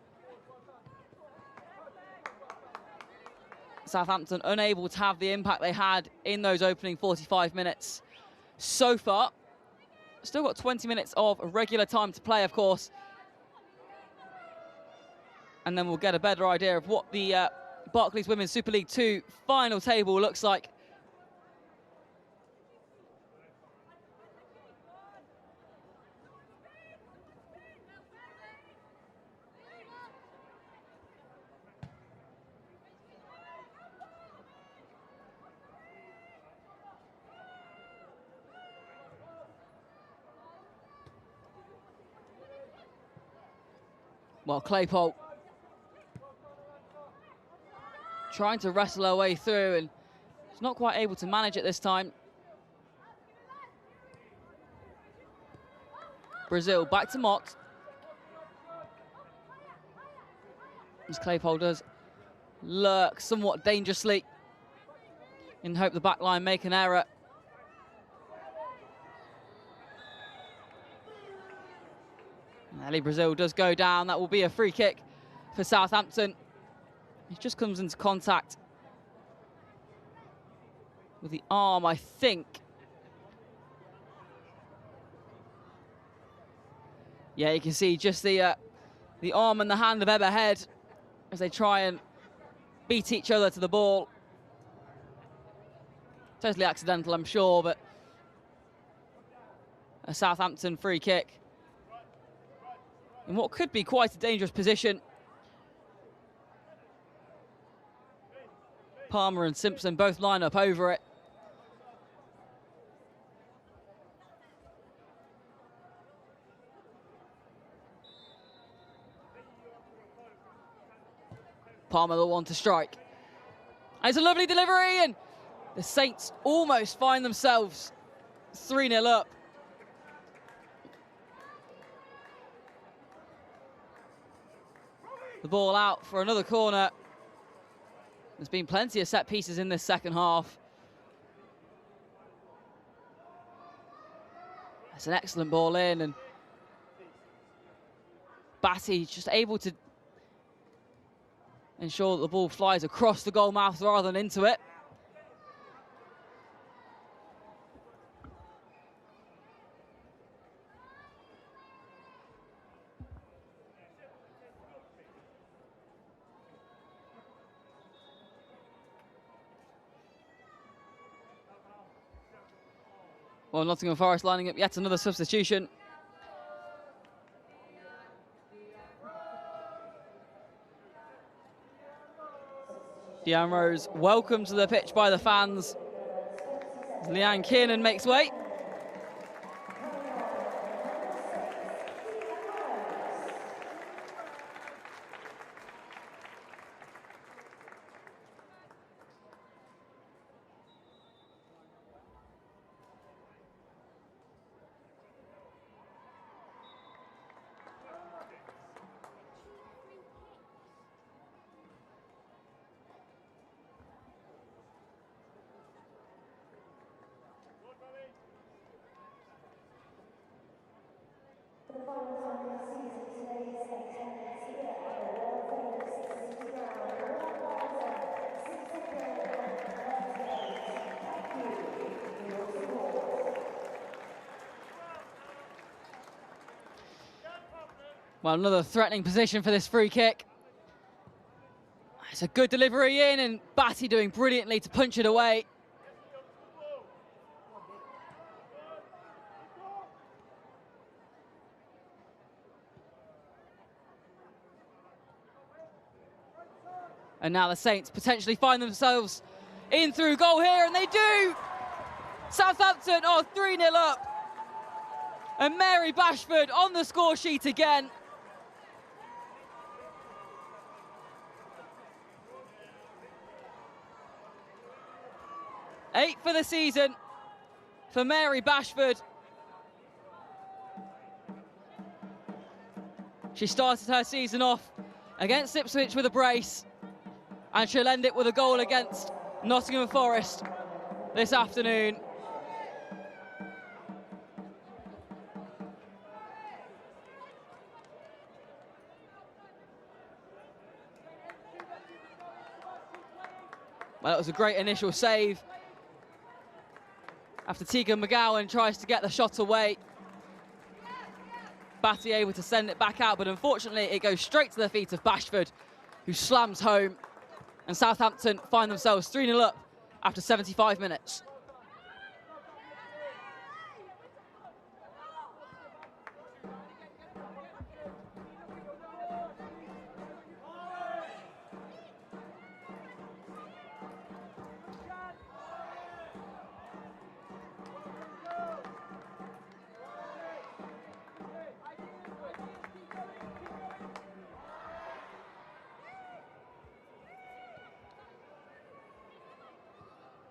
Southampton unable to have the impact they had in those opening 45 minutes so far. Still got 20 minutes of regular time to play, of course. And then we'll get a better idea of what the Barclays Women's Super League 2 final table looks like. Well, Claypole trying to wrestle her way through, and she's not quite able to manage it this time. Brazil back to Mott. As Claypole does lurk somewhat dangerously in hope the back line make an error. Ellie Brazil does go down. That will be a free kick for Southampton. He just comes into contact with the arm, I think. Yeah, you can see just the arm and the hand of Ebba Head as they try and beat each other to the ball. Totally accidental, I'm sure, but a Southampton free kick in what could be quite a dangerous position. Palmer and Simpson both line up over it. Palmer the one to strike. And it's a lovely delivery, and the Saints almost find themselves 3-0 up. The ball out for another corner. There's been plenty of set pieces in this second half. That's an excellent ball in, and Batty just able to ensure that the ball flies across the goal mouth rather than into it. Well, Nottingham Forest lining up yet another substitution. Deanne Rose welcomed to the pitch by the fans. Leanne Kiernan makes way. Well, another threatening position for this free kick. It's a good delivery in, and Batty doing brilliantly to punch it away. And now the Saints potentially find themselves in through goal here, and they do! Southampton are 3-0 up. And Mary Bashford on the score sheet again. Eight for the season for Mary Bashford. She started her season off against Ipswich with a brace, and she'll end it with a goal against Nottingham Forest this afternoon. Well, it was a great initial save after Tegan McGowan tries to get the shot away. Batty able to send it back out, but unfortunately it goes straight to the feet of Bashford, who slams home, and Southampton find themselves 3-0 up after 75 minutes.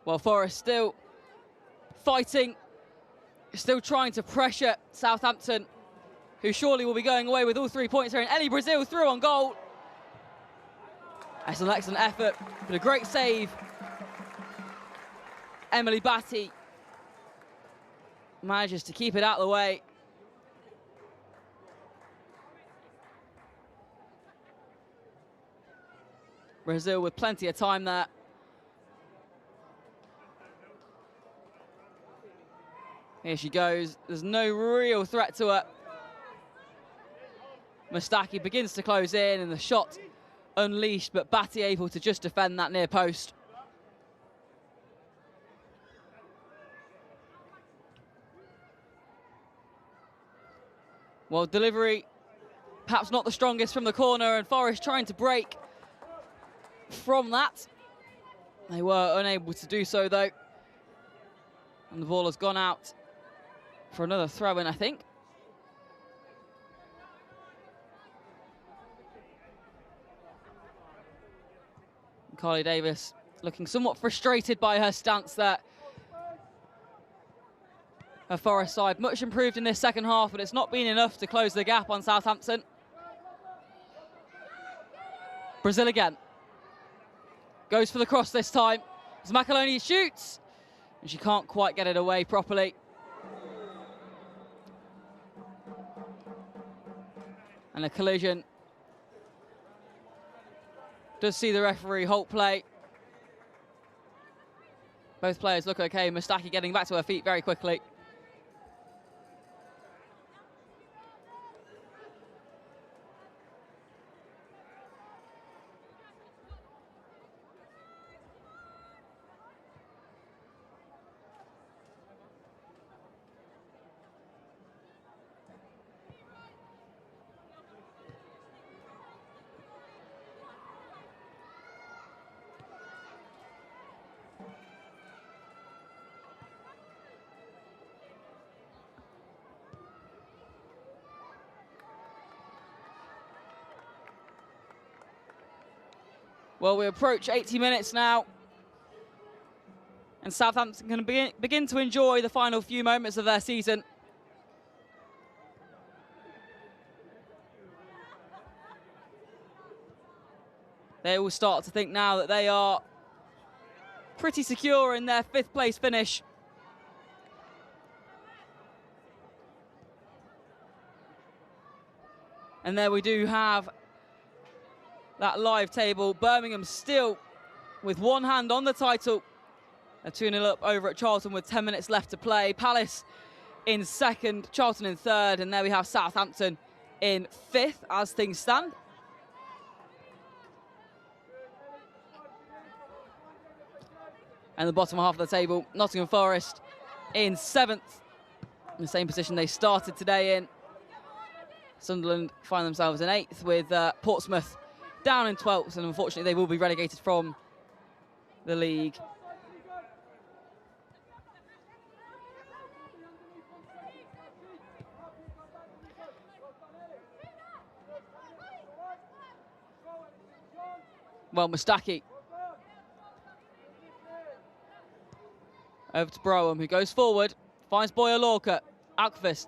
Well, Forest still fighting, still trying to pressure Southampton, who surely will be going away with all 3 points here. And Ellie Brazil through on goal. That's an excellent effort, but a great save. Emily Batty manages to keep it out of the way. Brazil with plenty of time there. Here she goes. There's no real threat to her. Mustaki begins to close in, and the shot unleashed, but Batty able to just defend that near post. Well, delivery perhaps not the strongest from the corner, and Forest trying to break from that. They were unable to do so, though. And the ball has gone out for another throw-in, I think. Carly Davis looking somewhat frustrated by her stance there. Her Forest side much improved in this second half, but it's not been enough to close the gap on Southampton. Brazil again. Goes for the cross this time. As McAloney shoots, and she can't quite get it away properly. And a collision. Does see the referee halt play. Both players look okay. Mustaki getting back to her feet very quickly. Well, we approach 80 minutes now, and Southampton can begin to enjoy the final few moments of their season. They will start to think now that they are pretty secure in their 5th place finish. And there we do have that live table. Birmingham still with one hand on the title. They're 2-0 up over at Charlton with 10 minutes left to play. Palace in 2nd, Charlton in 3rd, and there we have Southampton in 5th as things stand. And the bottom half of the table, Nottingham Forest in 7th, in the same position they started today in. Sunderland find themselves in 8th, with Portsmouth down in 12th, and unfortunately they will be relegated from the league. Well, Mustaki over to Brougham, who goes forward, finds Boyer Lorca, Alkvist.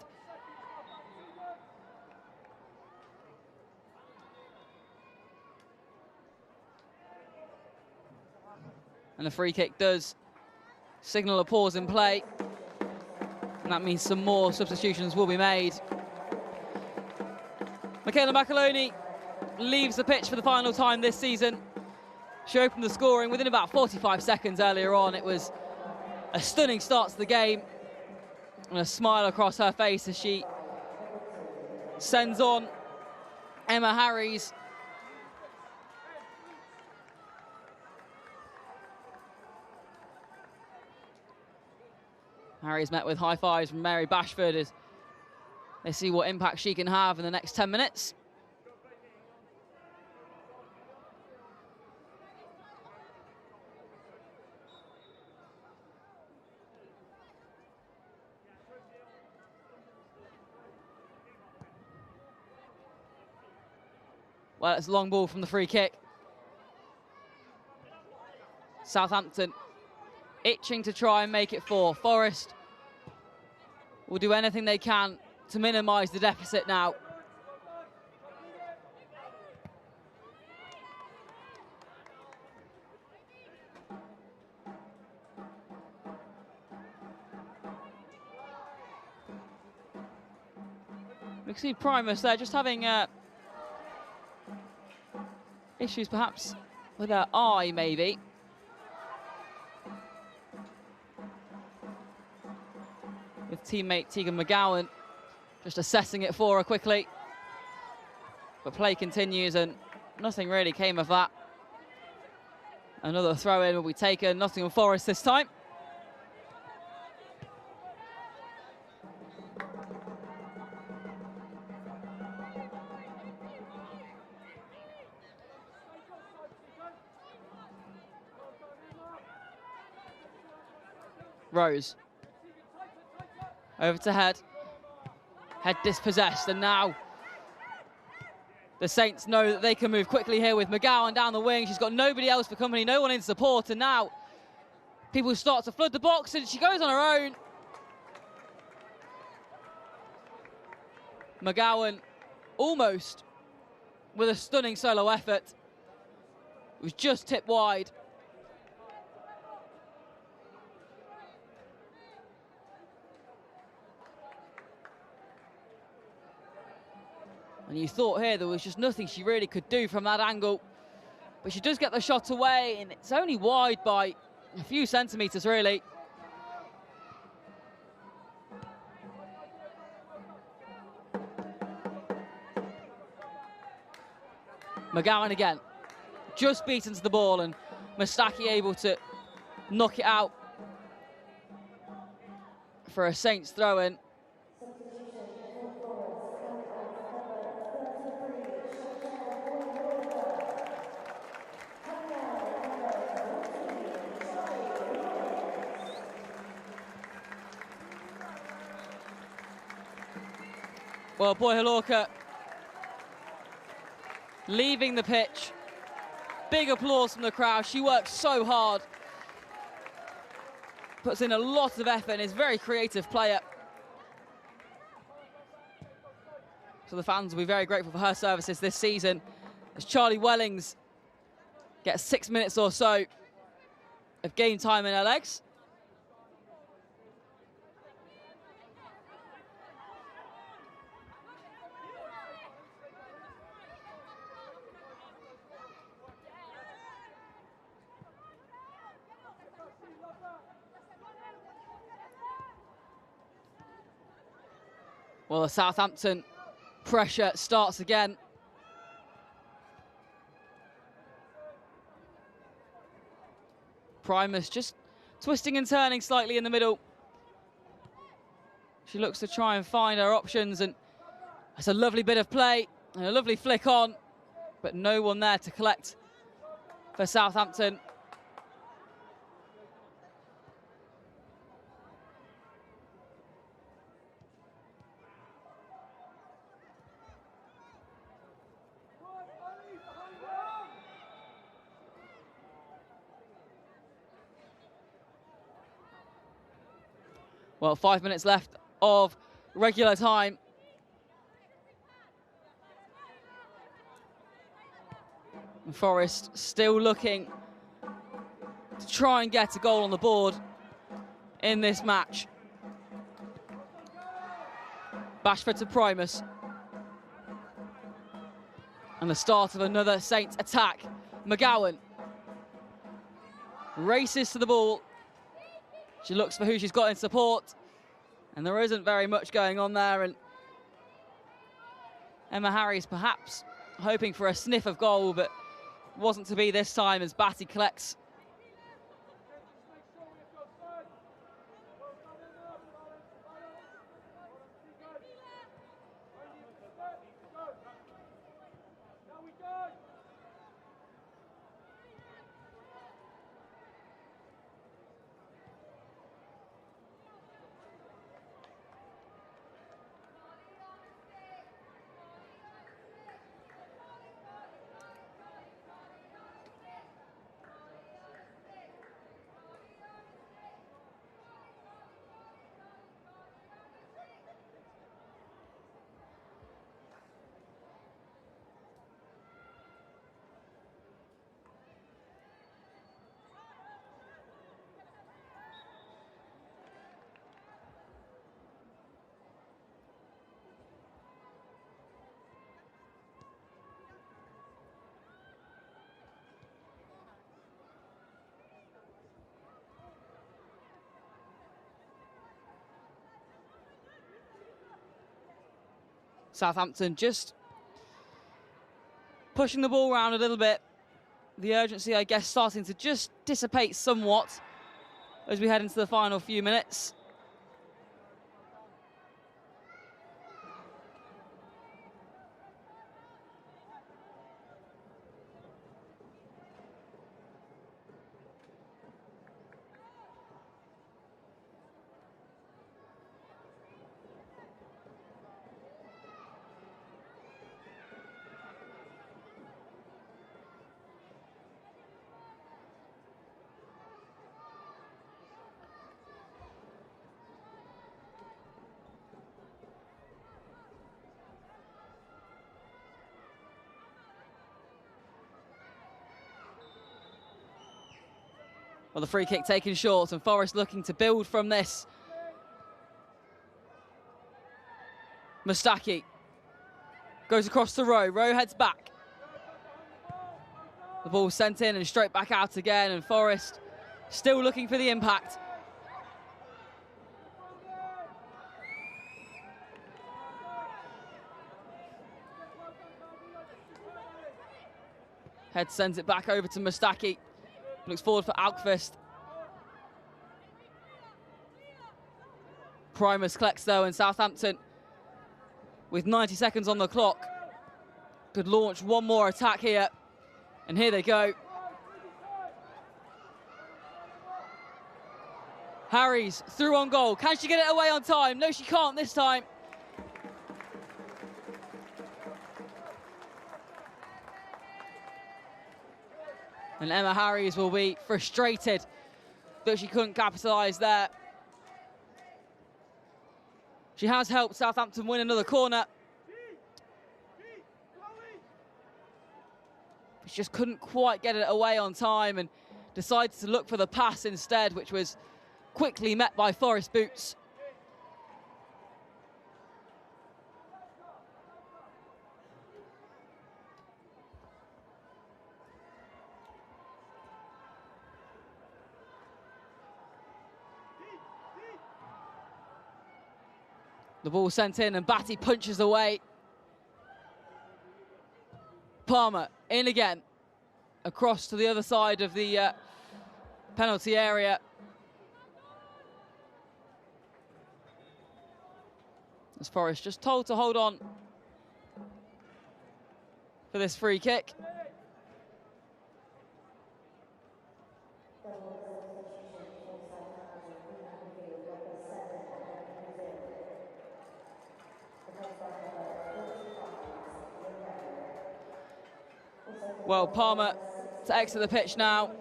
And the free kick does signal a pause in play. And that means some more substitutions will be made. Michaela Macaloni leaves the pitch for the final time this season. She opened the scoring within about 45 seconds earlier on. It was a stunning start to the game, and a smile across her face as she sends on Emma Harries. Harries met with high fives from Mary Bashford as they see what impact she can have in the next 10 minutes. Well, it's a long ball from the free kick. Southampton itching to try and make it 4. Forest will do anything they can to minimise the deficit now. We can see Primus there just having issues perhaps with her eye, maybe. With teammate Tegan McGowan just assessing it for her quickly. But play continues and nothing really came of that. Another throw-in will be taken, Nottingham Forest this time. Rose. Over to Head. Head dispossessed, and now the Saints know that they can move quickly here with McGowan down the wing. She's got nobody else for company, no one in support, and now people start to flood the box, and she goes on her own. McGowan almost with a stunning solo effort. It was just tipped wide. And you thought here there was just nothing she really could do from that angle. But she does get the shot away, and it's only wide by a few centimetres, really. McGowan again, just beaten to the ball, and Mustaki able to knock it out for a Saints throw-in. Well, Boyer Lorca leaving the pitch. Big applause from the crowd. She works so hard. Puts in a lot of effort and is a very creative player. So the fans will be very grateful for her services this season, as Charlie Wellings gets 6 minutes or so of game time in her legs. Well, the Southampton pressure starts again. Primus just twisting and turning slightly in the middle. She looks to try and find her options, and that's a lovely bit of play and a lovely flick on, but no one there to collect for Southampton. Well, 5 minutes left of regular time. And Forest still looking to try and get a goal on the board in this match. Bashford to Primus. And the start of another Saints attack. McGowan races to the ball. She looks for who she's got in support, and there isn't very much going on there. And Emma Harries perhaps hoping for a sniff of goal, but wasn't to be this time as Batty collects. Southampton just pushing the ball around a little bit. The urgency, I guess, starting to just dissipate somewhat as we head into the final few minutes. Well, the free kick taken short, and Forest looking to build from this. Mustaki goes across to Rowe. Rowe heads back. The ball sent in and straight back out again, and Forest still looking for the impact. Head sends it back over to Mustaki. Looks forward for Alkvist. Primus collects though, and Southampton, with 90 seconds on the clock, could launch one more attack here. And here they go. Harries through on goal. Can she get it away on time? No, she can't this time. And Emma Harries will be frustrated that she couldn't capitalise there. She has helped Southampton win another corner. She just couldn't quite get it away on time and decided to look for the pass instead, which was quickly met by Forest boots. The ball sent in and Batty punches away. Palmer in again, across to the other side of the penalty area. As Forest just told to hold on for this free kick. Well, Palmer to exit the pitch now.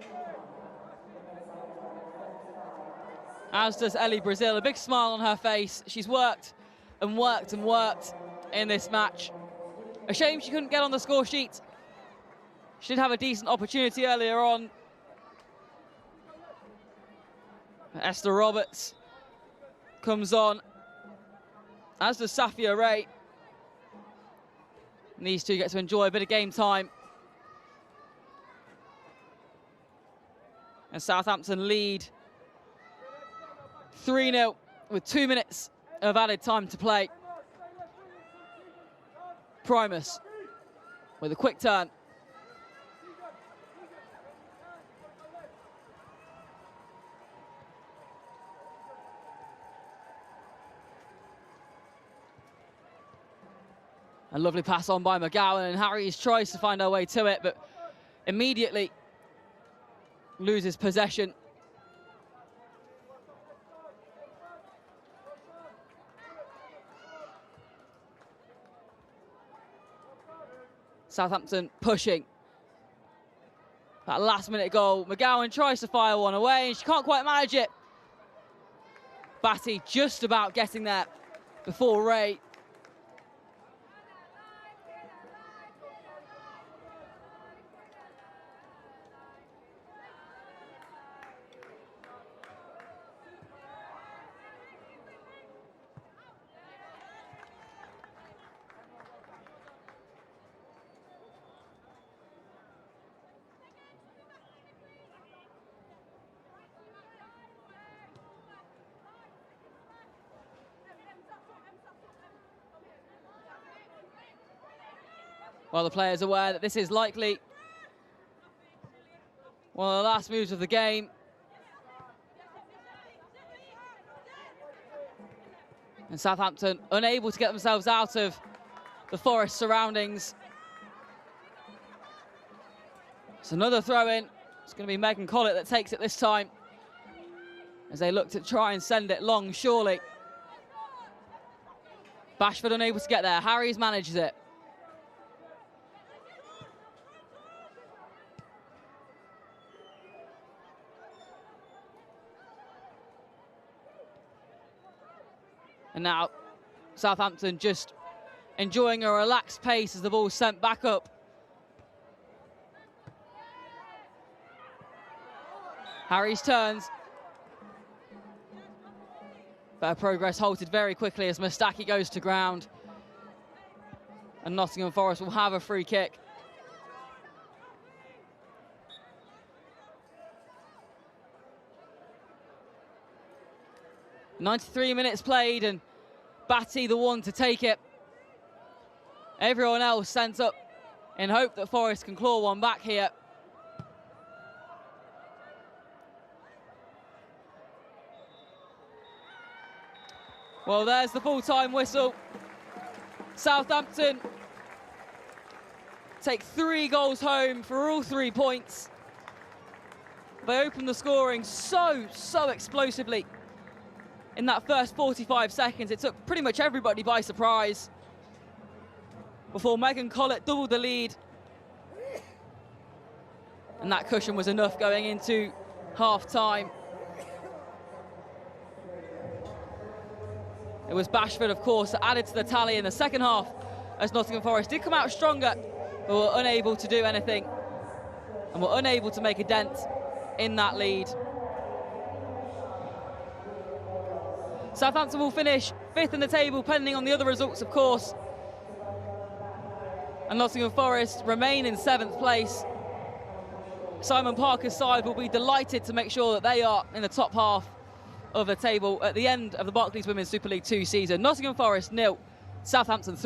As does Ellie Brazil, a big smile on her face. She's worked and worked and worked in this match. A shame she couldn't get on the score sheet. She did have a decent opportunity earlier on. Esther Roberts comes on, as does Safia Ray. And these two get to enjoy a bit of game time. And Southampton lead 3-0 with 2 minutes of added time to play. Primus with a quick turn. A lovely pass on by McGowan, and Harries tries to find her way to it, but immediately loses possession. Southampton pushing. That last-minute goal. McGowan tries to fire one away, and she can't quite manage it. Batty just about getting there before Ray. Well, the players are aware that this is likely one of the last moves of the game. And Southampton unable to get themselves out of the Forest surroundings. It's another throw-in. It's going to be Megan Collett that takes it this time, as they look to try and send it long, surely. Bashford unable to get there. Harries manages it. And now Southampton just enjoying a relaxed pace as the ball's sent back up. Harries turns. But her progress halted very quickly as Mustaki goes to ground. And Nottingham Forest will have a free kick. "93 minutes played, and Batty the one to take it. Everyone else sent up in hope that Forest can claw one back here. Well, there's the full-time whistle. Southampton take 3 goals home for all 3 points. They opened the scoring so explosively. In that first 45 seconds, it took pretty much everybody by surprise before Megan Collett doubled the lead. And that cushion was enough going into half-time. It was Bashford, of course, that added to the tally in the second half, as Nottingham Forest did come out stronger, but were unable to do anything and were unable to make a dent in that lead. Southampton will finish 5th in the table, pending on the other results, of course. And Nottingham Forest remain in 7th place. Simon Parker's side will be delighted to make sure that they are in the top half of the table at the end of the Barclays Women's Super League 2 season. Nottingham Forest 0, Southampton 3.